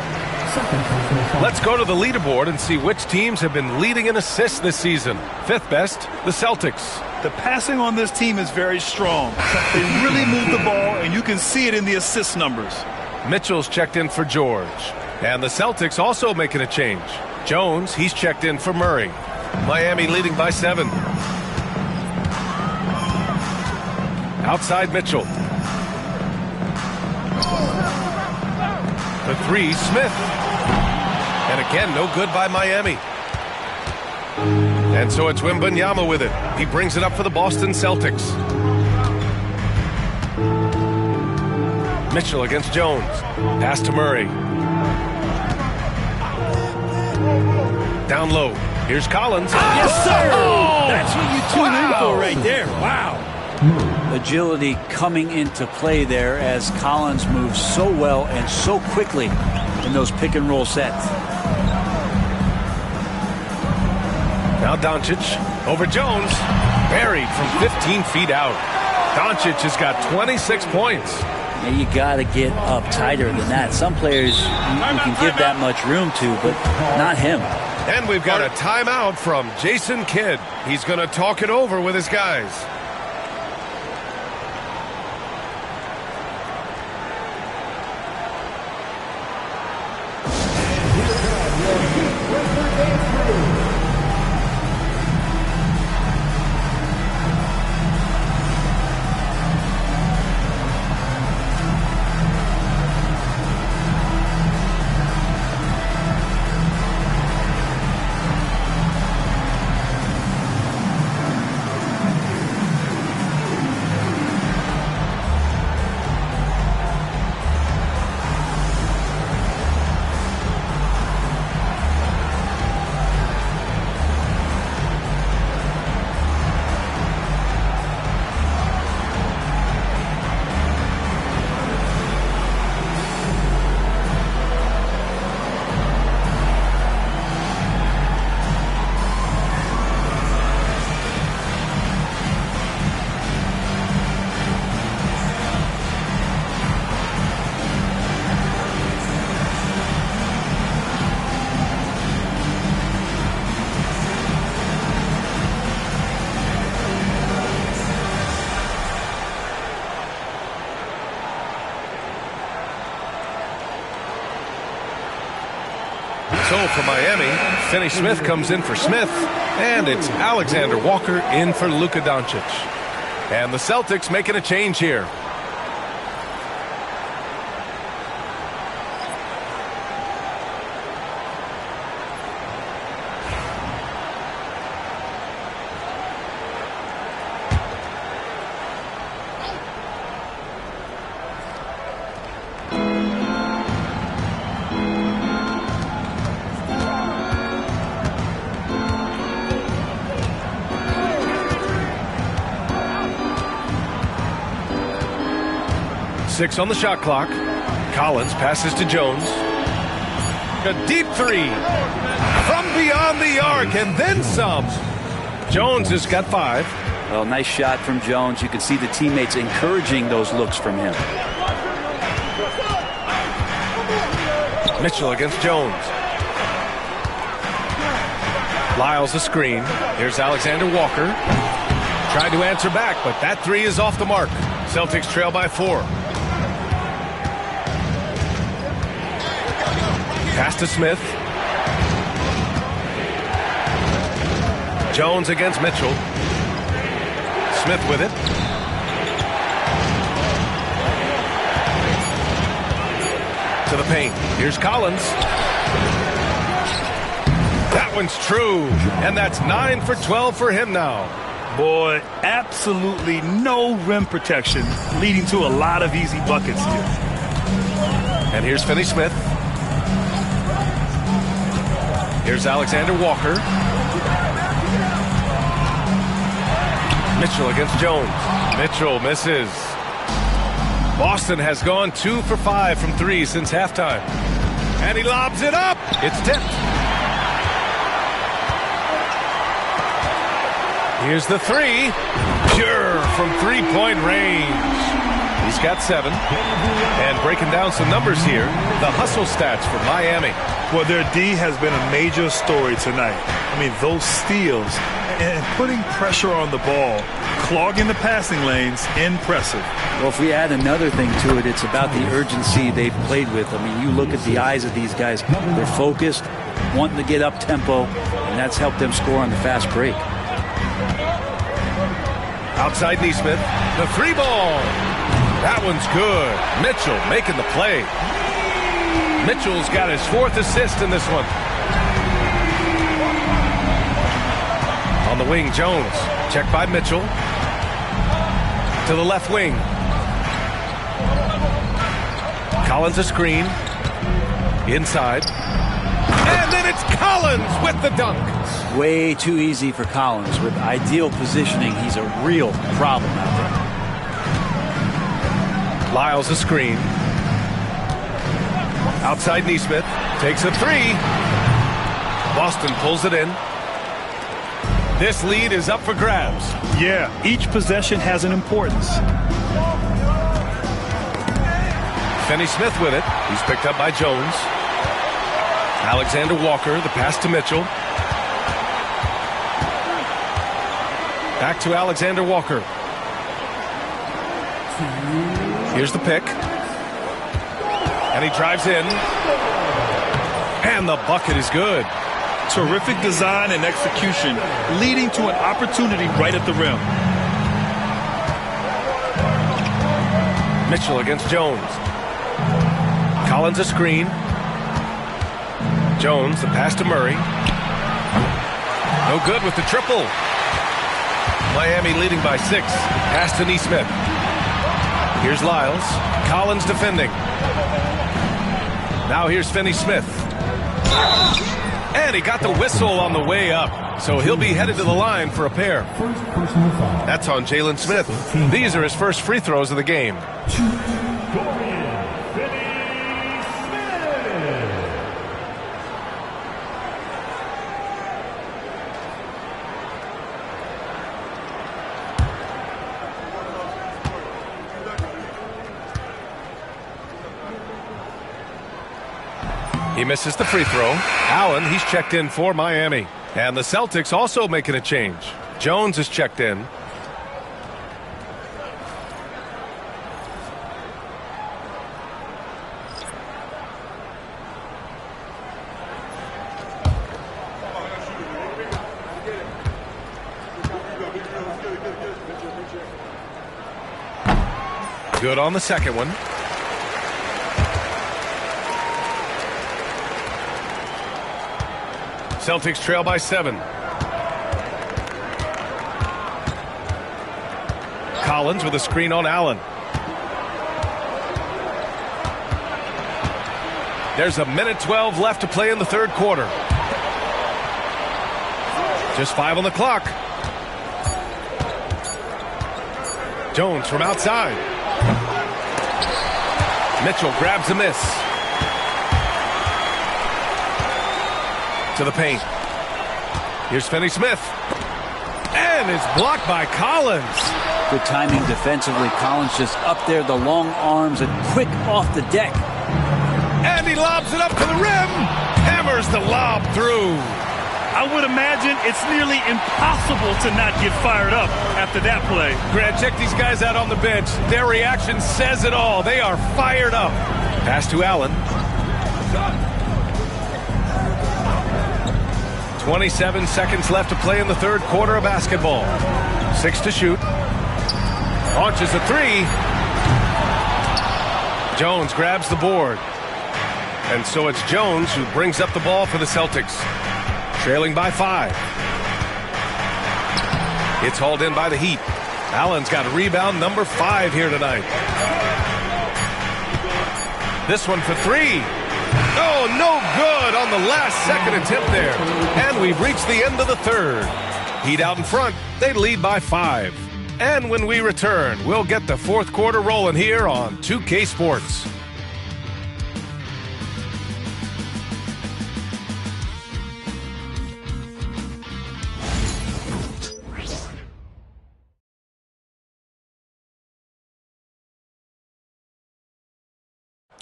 Let's go to the leaderboard and see which teams have been leading in assists this season. 5th best, the Celtics. The passing on this team is very strong. They really move the ball, and you can see it in the assist numbers. Mitchell's checked in for George. And the Celtics also making a change. Jones, he's checked in for Murray. Miami leading by 7. Outside Mitchell. The 3, Smith. And again, no good by Miami. And so it's Wembanyama with it. He brings it up for the Boston Celtics. Mitchell against Jones. Pass to Murray. Down low. Here's Collins. Yes, sir! Oh! That's what you tune in for right there. Wow. Agility coming into play there as Collins moves so well and so quickly in those pick-and-roll sets. Now Doncic over Jones. Buried from 15 feet out. Doncic has got 26 points. And you got to get up tighter than that. Some players you can give that much room to, but not him. And we've got a timeout from Jason Kidd. He's going to talk it over with his guys. So for Miami, Finney Smith comes in for Smith, and it's Alexander Walker in for Luka Doncic. And the Celtics making a change here. Six on the shot clock. Collins passes to Jones. A deep three from beyond the arc and then some. Jones has got 5. Well, nice shot from Jones. You can see the teammates encouraging those looks from him. Mitchell against Jones. Lyles a screen. Here's Alexander Walker. Tried to answer back, but that 3 is off the mark. Celtics trail by 4. Pass to Smith. Jones against Mitchell. Smith with it. To the paint. Here's Collins. That one's true. And that's 9 for 12 for him now. Boy, absolutely no rim protection, leading to a lot of easy buckets here. And here's Finney Smith. Here's Alexander Walker. Mitchell against Jones. Mitchell misses. Boston has gone 2 for 5 from 3 since halftime. And he lobs it up. It's tipped. Here's the 3. Pure from three-point range. He's got 7. And breaking down some numbers here, the hustle stats for Miami. Well, their D has been a major story tonight. I mean, those steals and putting pressure on the ball, clogging the passing lanes, impressive. Well, if we add another thing to it, it's about the urgency they've played with. I mean, you look at the eyes of these guys. They're focused, wanting to get up tempo, and that's helped them score on the fast break. Outside Nesmith, the 3 ball. That one's good. Mitchell making the play. Mitchell's got his 4th assist in this one. On the wing, Jones. Checked by Mitchell. To the left wing. Collins a screen. Inside. And then it's Collins with the dunk. Way too easy for Collins. With ideal positioning, he's a real problem out there. Lyles a screen. Outside Nesmith. Takes a 3. Boston pulls it in. This lead is up for grabs. Yeah, each possession has an importance. Finney-Smith with it. He's picked up by Jones. Alexander Walker, the pass to Mitchell. Back to Alexander Walker. Here's the pick. And he drives in. And the bucket is good. Terrific design and execution, leading to an opportunity right at the rim. Mitchell against Jones. Collins a screen. Jones, the pass to Murray. No good with the triple. Miami leading by 6. Pass to Nesmith. Here's Lyles. Collins defending. Now here's Finney-Smith. And he got the whistle on the way up. So he'll be headed to the line for a pair. That's on Jalen Smith. These are his first free throws of the game. He misses the free throw. Allen, he's checked in for Miami. And the Celtics also making a change. Jones is checked in. Good on the second one. Celtics trail by 7. Collins with a screen on Allen. There's a minute 12 left to play in the third quarter. Just 5 on the clock. Jones from outside. Mitchell grabs a miss. To the paint. Here's Finney-Smith. And it's blocked by Collins. Good timing defensively. Collins just up there, the long arms, and quick off the deck. And he lobs it up to the rim. Hammers the lob through. I would imagine it's nearly impossible to not get fired up after that play. Grant, check these guys out on the bench. Their reaction says it all. They are fired up. Pass to Allen. 27 seconds left to play in the third quarter of basketball. 6 to shoot. Launches a 3. Jones grabs the board. And so it's Jones who brings up the ball for the Celtics. Trailing by 5. It's hauled in by the Heat. Allen's got rebound number 5 here tonight. This one for 3. Oh, no good on the last second attempt there. And we've reached the end of the third. Heat out in front. They lead by 5. And when we return, we'll get the fourth quarter rolling here on 2K Sports.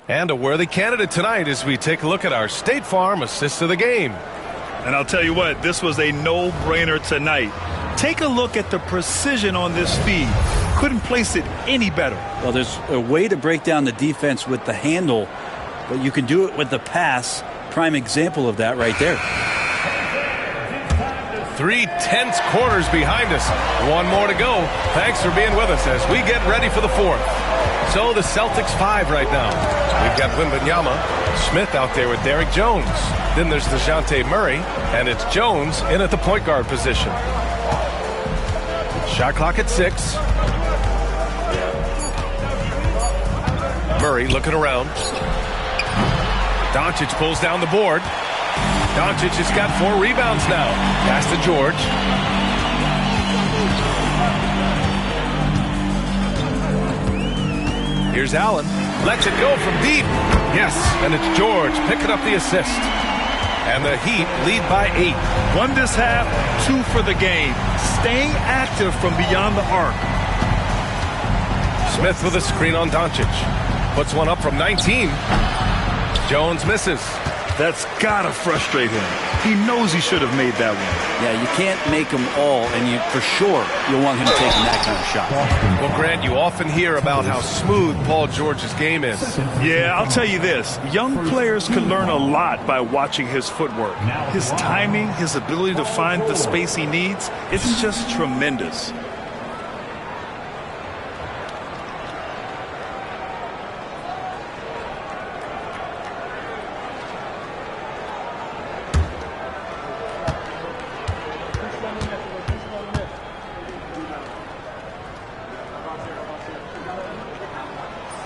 And a worthy candidate tonight as we take a look at our State Farm assist of the game. And I'll tell you what, this was a no-brainer tonight. Take a look at the precision on this feed. Couldn't place it any better. Well, there's a way to break down the defense with the handle, but you can do it with the pass. Prime example of that right there. 3 tense quarters behind us. One more to go. Thanks for being with us as we get ready for the fourth. So the Celtics 5 right now. We've got Wembanyama, Smith out there with Derek Jones. Then there's DeJounte Murray, and it's Jones in at the point guard position. Shot clock at 6. Murray looking around. Doncic pulls down the board. Doncic has got 4 rebounds now. Pass to George. Here's Allen. Lets it go from deep. Yes, and it's George picking up the assist. And the Heat lead by 8. Won this half, 2 for the game. Staying active from beyond the arc. Smith with a screen on Doncic. Puts one up from 19. Jones misses. That's gotta frustrate him. He knows he should have made that one. Yeah, you can't make them all, and for sure you'll want him taking that kind of shot. Well, Grant, you often hear about how smooth Paul George's game is. Yeah, I'll tell you this. Young players can learn a lot by watching his footwork. His timing, his ability to find the space he needs, it's just tremendous.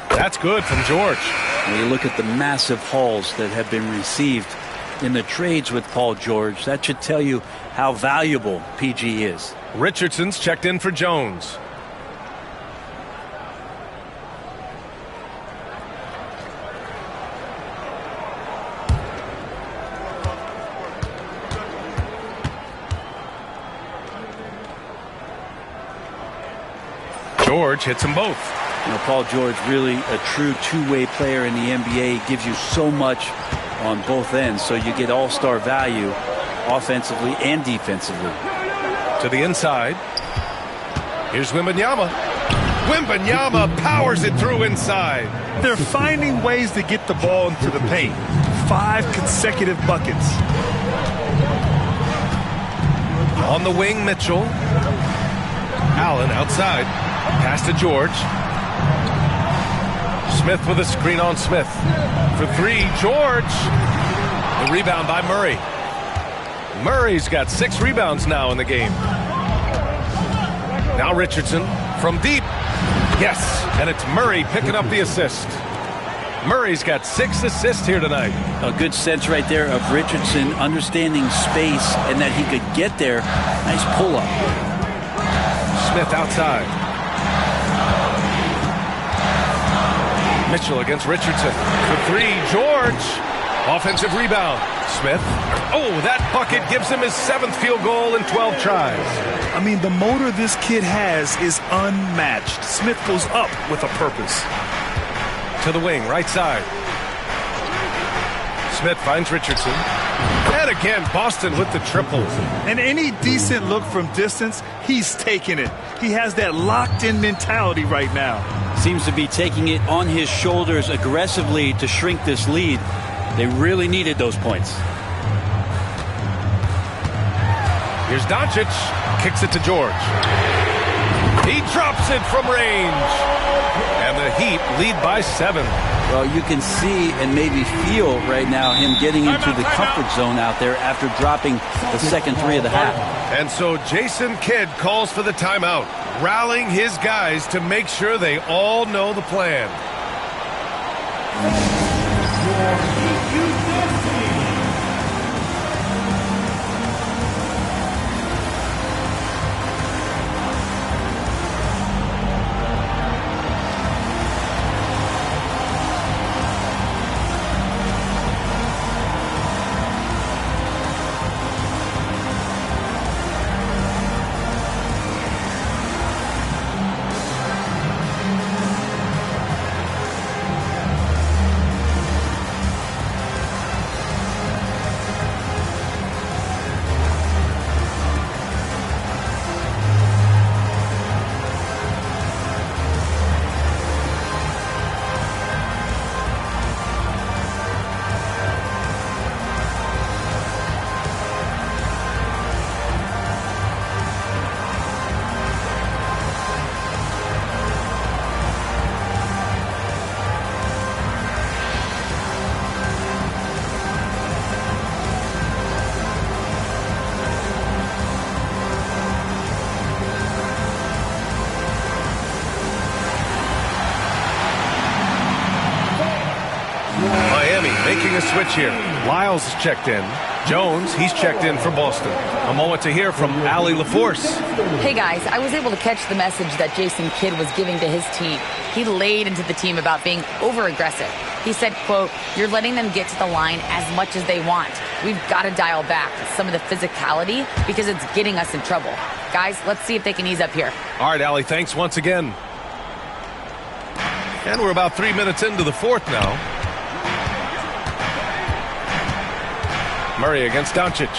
That's good from George. When you look at the massive hauls that have been received in the trades with Paul George, that should tell you how valuable PG is. Richardson's checked in for Jones. George hits them both. You know, Paul George, really a true two-way player in the NBA. He gives you so much on both ends, so you get all-star value offensively and defensively. To the inside. Here's Wembanyama. Wembanyama powers it through inside. They're finding ways to get the ball into the paint. 5 consecutive buckets. On the wing, Mitchell. Allen outside. Pass to George. Smith with a screen on Smith. For 3, George. The rebound by Murray. Murray's got 6 rebounds now in the game. Now Richardson from deep. Yes, and it's Murray picking up the assist. Murray's got 6 assists here tonight. A good sense right there of Richardson understanding space and that he could get there. Nice pull-up. Smith outside. Mitchell against Richardson. For 3, George. Offensive rebound. Smith. Oh, that bucket gives him his 7th field goal in 12 tries. I mean, the motor this kid has is unmatched. Smith goes up with a purpose. To the wing, right side. Smith finds Richardson. And again, Boston with the triple. And any decent look from distance, he's taking it. He has that locked-in mentality right now. Seems to be taking it on his shoulders aggressively to shrink this lead. They really needed those points. Here's Doncic. Kicks it to George. He drops it from range. And the Heat lead by 7. Well, you can see and maybe feel right now him getting into the comfort zone out there after dropping the second 3 of the half. And so Jason Kidd calls for the timeout, rallying his guys to make sure they all know the plan. Making a switch here. Lyles is checked in. Jones, he's checked in for Boston. A moment to hear from Allie LaForce. Hey guys, I was able to catch the message that Jason Kidd was giving to his team. He laid into the team about being over-aggressive. He said, quote, "You're letting them get to the line as much as they want. We've got to dial back some of the physicality because it's getting us in trouble. Guys, let's see if they can ease up here. All right, Allie, thanks once again. And we're about 3 minutes into the fourth now. Murray against Doncic.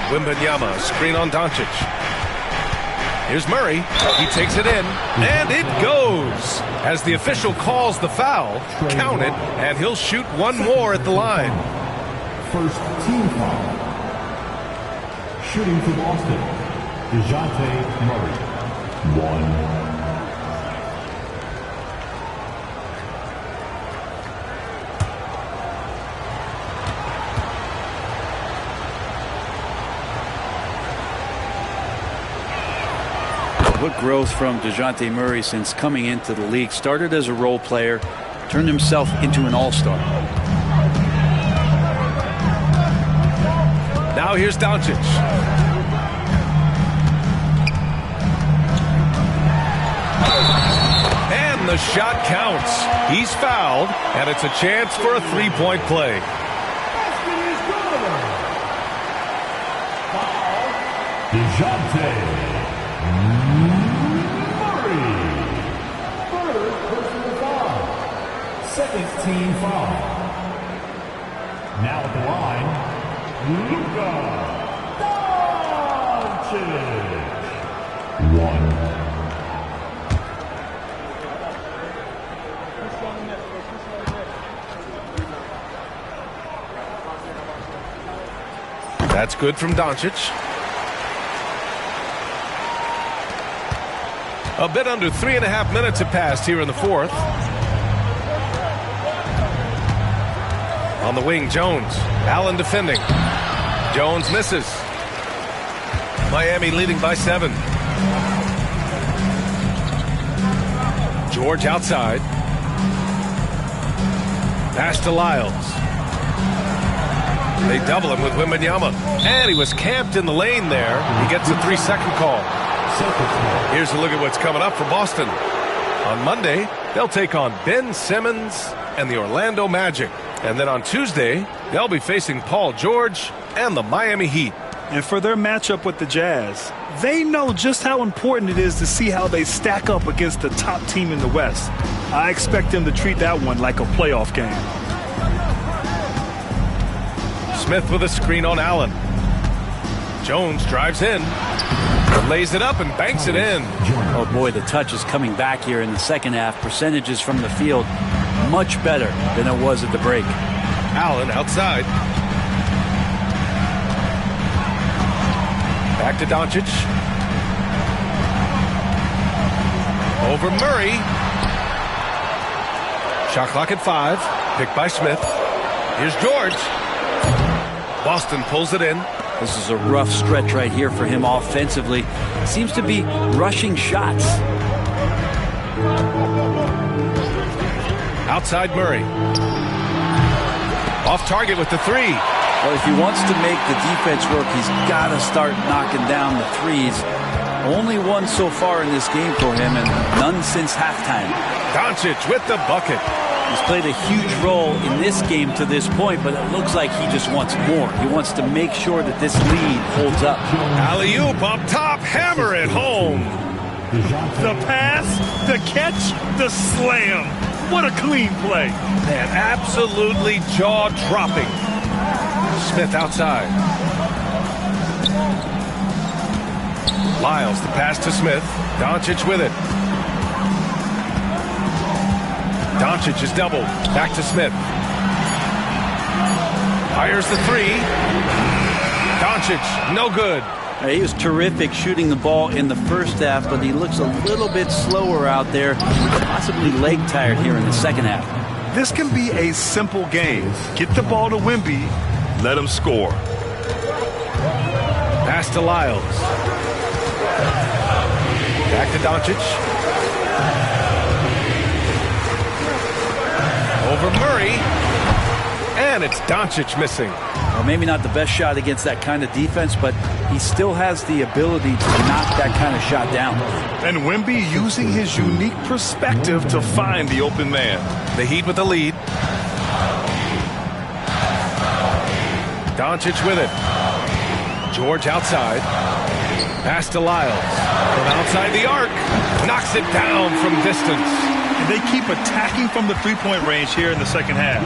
Wembanyama, screen on Doncic. Here's Murray. He takes it in, and it goes. As the official calls the foul, count it, and he'll shoot one more at the line. First team foul. Shooting for Boston, DeJounte Murray. 1. What growth from DeJounte Murray since coming into the league. Started as a role player, turned himself into an all-star. Now here's Doncic. And the shot counts. He's fouled, and it's a chance for a three-point play. DeJounte second team foul. Now at the line, Luka Doncic. 1. That's good from Doncic. A bit under 3.5 minutes have passed here in the fourth. On the wing, Jones. Allen defending. Jones misses. Miami leading by 7. George outside. Pass to Lyles. They double him with Wembanyama. And he was camped in the lane there. He gets a 3-second call. Here's a look at what's coming up for Boston. On Monday, they'll take on Ben Simmons and the Orlando Magic. And then on Tuesday, they'll be facing Paul George and the Miami Heat. And for their matchup with the Jazz, they know just how important it is to see how they stack up against the top team in the West. I expect them to treat that one like a playoff game. Smith with a screen on Allen. Jones drives in, lays it up and banks it in. Oh boy, the touch is coming back here in the second half. Percentages from the field much better than it was at the break. Allen outside. Back to Doncic. Over Murray. Shot clock at 5. Picked by Smith. Here's George. Boston pulls it in. This is a rough stretch right here for him offensively. Seems to be rushing shots. Outside Murray. Off target with the 3. Well, if he wants to make the defense work, he's got to start knocking down the threes. Only one so far in this game for him, and none since halftime. Doncic with the bucket. He's played a huge role in this game to this point, but it looks like he just wants more. He wants to make sure that this lead holds up. Alley-oop up top, hammer it home. The pass, the catch, the slam. What a clean play. Man, absolutely jaw-dropping. Smith outside. Lyles, the pass to Smith. Doncic with it. Doncic is doubled. Back to Smith. Fires the 3. Doncic, no good. He was terrific shooting the ball in the first half, but he looks a little bit slower out there, possibly leg tired here in the second half. This can be a simple game. Get the ball to Wemby, let him score. Pass to Lyles. Back to Doncic. Over Murray. And it's Doncic missing. Well, maybe not the best shot against that kind of defense, but he still has the ability to knock that kind of shot down. And Wemby using his unique perspective to find the open man. The Heat with the lead. Doncic with it. George outside. Pass to Lyles. From outside the arc. Knocks it down from distance. And they keep attacking from the three-point range here in the second half.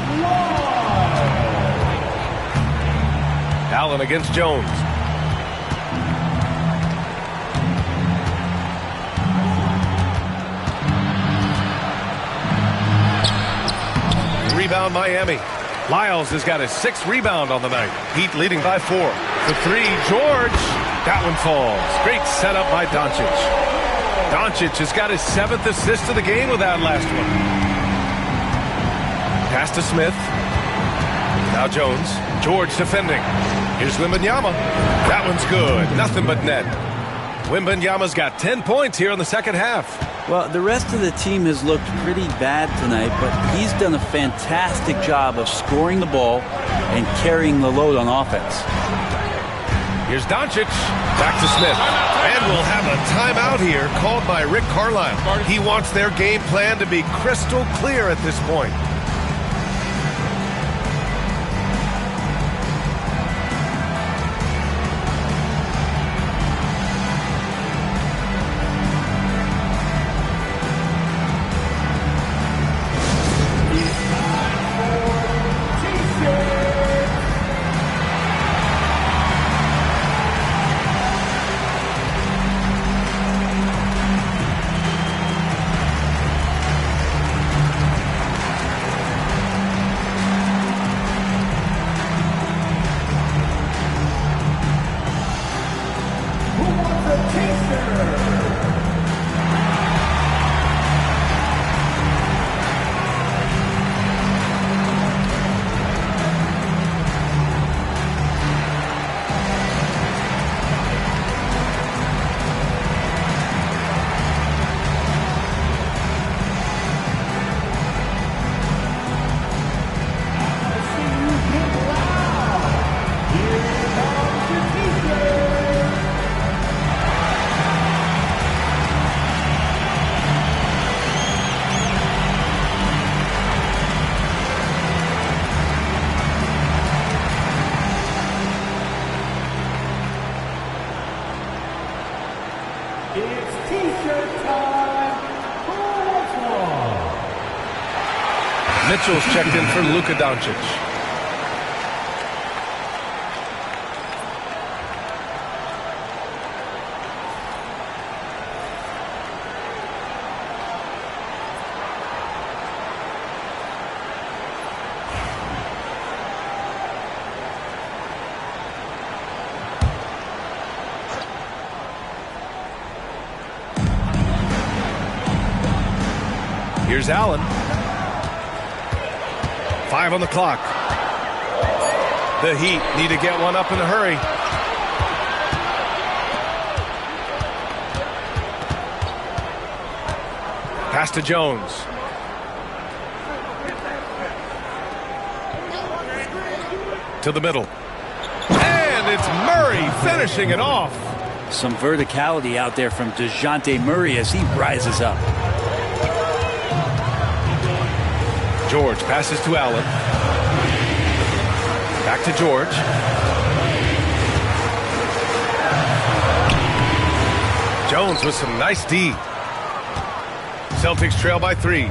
Allen against Jones. Rebound Miami. Lyles has got his 6th rebound on the night. Heat leading by 4. The 3, George. That one falls. Great setup by Doncic. Doncic has got his 7th assist of the game with that last one. Pass to Smith. Now Jones. George defending. Here's Wembanyama. That one's good. Nothing but net. Wembanyama's got 10 points here in the second half. Well, the rest of the team has looked pretty bad tonight, but he's done a fantastic job of scoring the ball and carrying the load on offense. Here's Doncic. Back to Smith. And we'll have a timeout here called by Rick Carlisle. He wants their game plan to be crystal clear at this point. Mitchell's checked in for Luka Doncic. Here's Allen. 5 on the clock. The Heat need to get one up in a hurry. Pass to Jones. To the middle. And it's Murray finishing it off. Some verticality out there from DeJounte Murray as he rises up. George passes to Allen. Back to George. Jones with some nice D. Celtics trail by 3.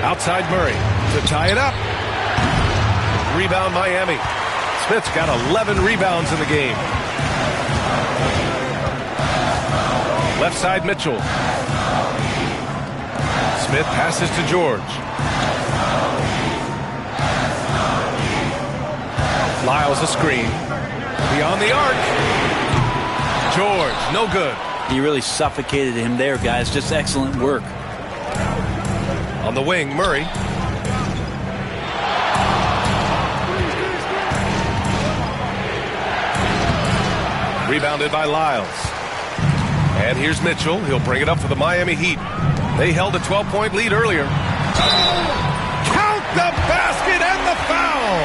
Outside Murray to tie it up. Rebound Miami. Smith's got 11 rebounds in the game. Left side Mitchell. Smith passes to George. Lyles a screen. Beyond the arc. George, no good. He really suffocated him there, guys. Just excellent work. On the wing, Murray. Rebounded by Lyles. And here's Mitchell. He'll bring it up for the Miami Heat. They held a 12-point lead earlier. Count the basket and the foul.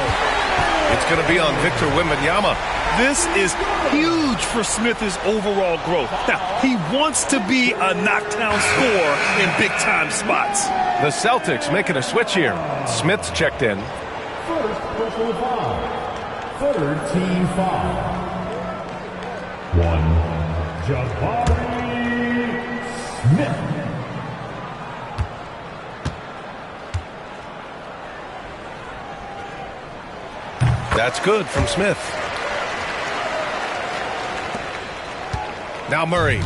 It's going to be on Victor Wembanyama. This is huge for Smith's overall growth. Now, he wants to be a knockdown scorer in big-time spots. The Celtics making a switch here. Smith's checked in. First personal foul. Third team foul. 1. Jabari Smith. That's good from Smith. Now Murray.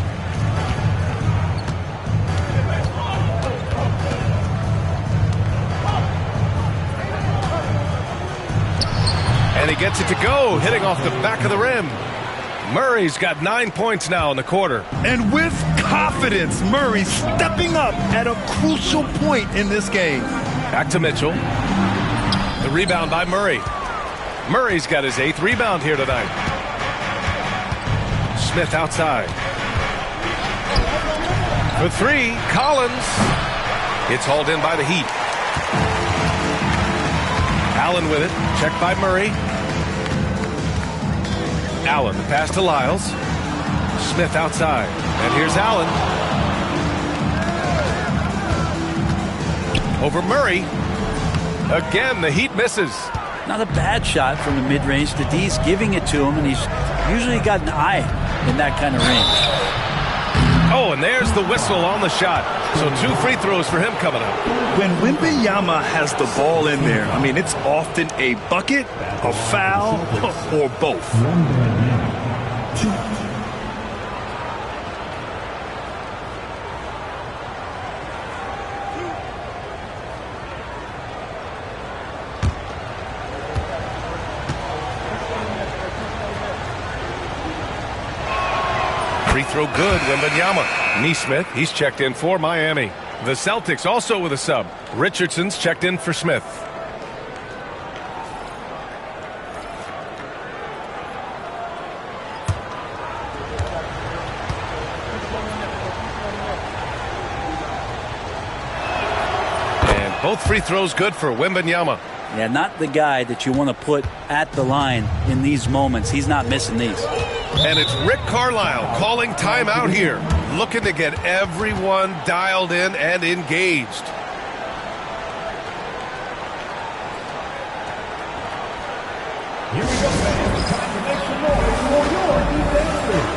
And he gets it to go, hitting off the back of the rim. Murray's got 9 points now in the quarter. And with confidence, Murray stepping up at a crucial point in this game. Back to Mitchell. The rebound by Murray. Murray's got his 8th rebound here tonight. Smith outside. For 3, Collins. It's hauled in by the Heat. Allen with it. Checked by Murray. Allen, the pass to Lyles. Smith outside. And here's Allen. Over Murray. Again, the Heat misses. Not a bad shot from the mid-range. The D's giving it to him, and he's usually got an eye in that kind of range. Oh, and there's the whistle on the shot. So 2 free throws for him coming up. When Wembanyama has the ball in there, I mean, it's often a bucket, a foul, or both. Free throw good, Wembanyama. Nesmith, he's checked in for Miami. The Celtics also with a sub. Richardson's checked in for Smith. And both free throws good for Wembanyama. Yeah, not the guy that you want to put at the line in these moments. He's not missing these. And it's Rick Carlisle calling timeout here, looking to get everyone dialed in and engaged. Here we go, fans. Time to make some noise for your defense.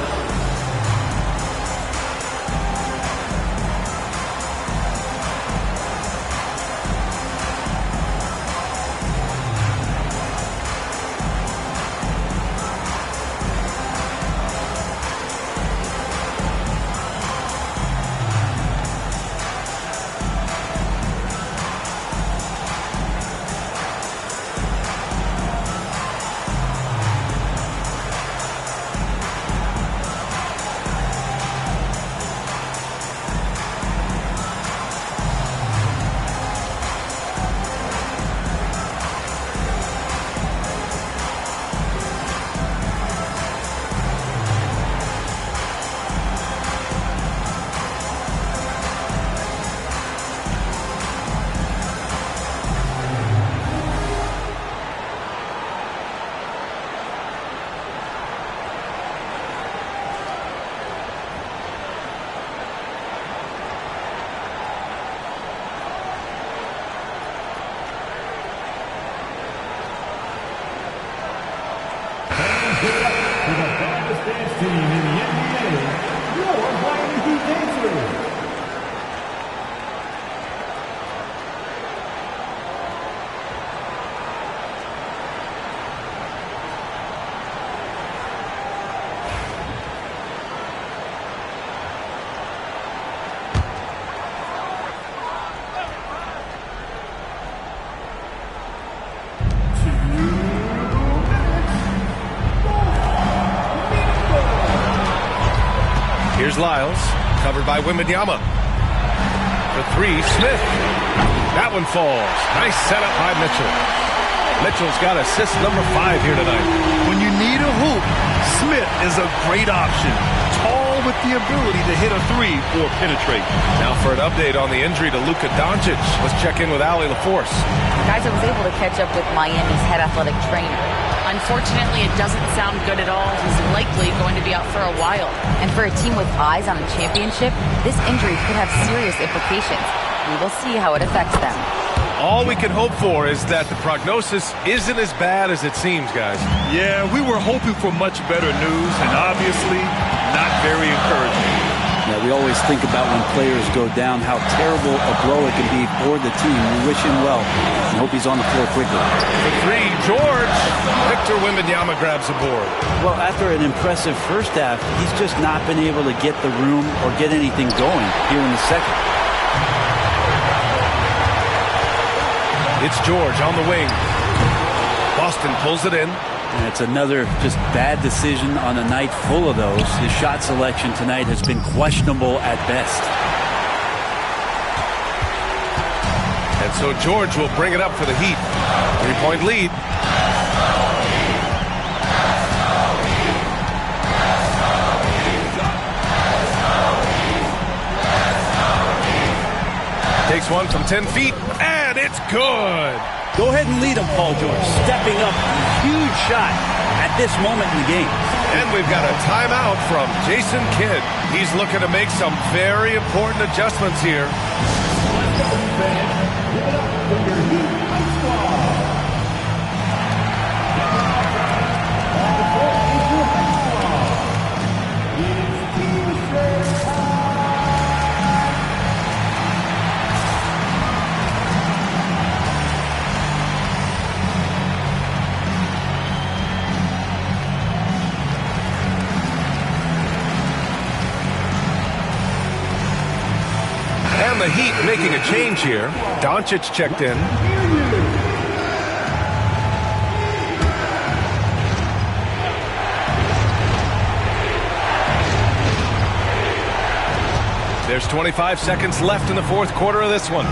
Here's Lyles, covered by Wembanyama. For 3, Smith. That one falls. Nice setup by Mitchell. Mitchell's got assist number 5 here tonight. When you need a hoop, Smith is a great option. tall with the ability to hit a three or penetrate. Now for an update on the injury to Luka Doncic, let's check in with Allie LaForce. Guys, I was able to catch up with Miami's head athletic trainer. Unfortunately, it doesn't sound good at all. He's likely going to be out for a while. And for a team with eyes on a championship, this injury could have serious implications. We will see how it affects them. All we can hope for is that the prognosis isn't as bad as it seems, guys. Yeah, we were hoping for much better news, and obviously not very encouraging. Yeah, we always think about when players go down, how terrible a blow it can be for the team. We wish him well and hope he's on the floor quickly. For three, George. Victor Wembanyama grabs the board. Well, after an impressive first half, he's just not been able to get the room or get anything going here in the second. It's George on the wing. Boston pulls it in. And it's another just bad decision on a night full of those. His shot selection tonight has been questionable at best. And so George will bring it up for the Heat. 3-point lead. Takes one from 10 feet, and it's good. Go ahead and lead him, Paul George. Stepping up, huge shot at this moment in the game. And we've got a timeout from Jason Kidd. He's looking to make some very important adjustments here. And the Heat making a change here. Doncic checked in. There's 25 seconds left in the fourth quarter of this one.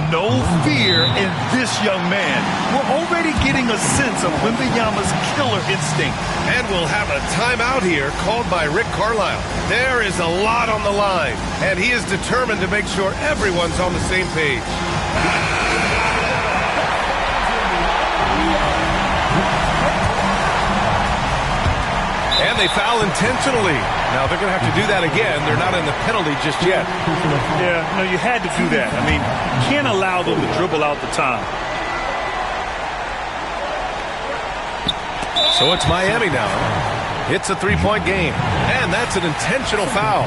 No fear in this young man. We're already getting a sense of Wembanyama's killer instinct. And we'll have a timeout here called by Rick Carlisle. There is a lot on the line, and he is determined to make sure everyone's on the same page. And they foul intentionally. Now they're going to have to do that again. They're not in the penalty just yet. Yeah, no, you had to do that. I mean, you can't allow them to dribble out the time. So it's Miami now. It's a three-point game. And that's an intentional foul.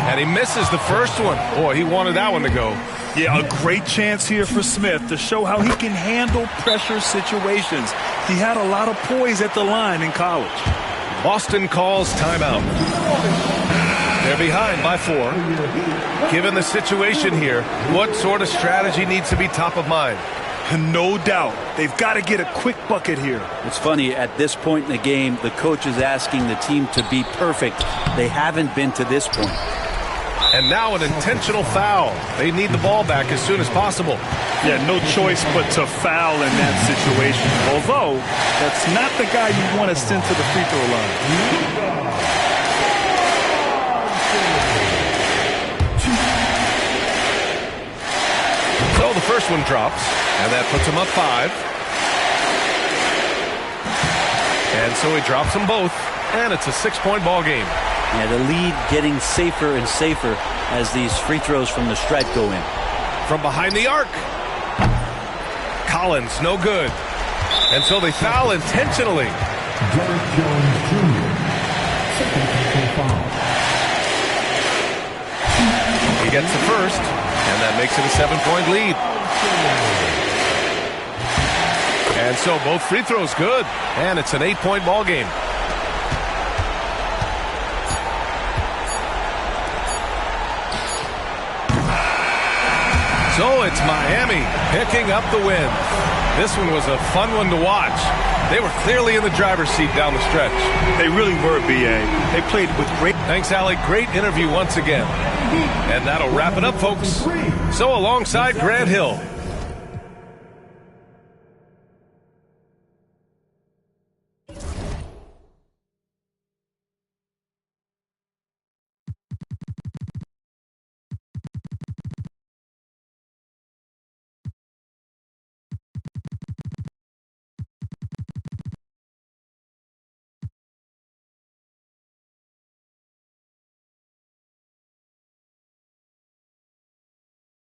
And he misses the first one. Boy, he wanted that one to go. Yeah, a great chance here for Smith to show how he can handle pressure situations. He had a lot of poise at the line in college. Boston calls timeout. They're behind by 4. Given the situation here, what sort of strategy needs to be top of mind? No doubt. They've got to get a quick bucket here. It's funny, at this point in the game, the coach is asking the team to be perfect. They haven't been to this point. And now an intentional foul. They need the ball back as soon as possible. Yeah, no choice but to foul in that situation. Although, that's not the guy you want to send to the free throw line. So the first one drops, and that puts him up 5. And so he drops them both, and it's a 6-point ball game. Yeah, the lead getting safer and safer as these free throws from the stripe go in. From behind the arc. Collins, no good. And so they foul intentionally. Derek Jones Jr. Second technical foul. He gets the first, and that makes it a 7-point lead. And so both free throws good, and it's an 8-point ball game. So it's Miami picking up the win. This one was a fun one to watch. They were clearly in the driver's seat down the stretch. They really were, B.A. They played with great... Thanks, Allie. Great interview once again. And that'll wrap it up, folks. So alongside Grant Hill,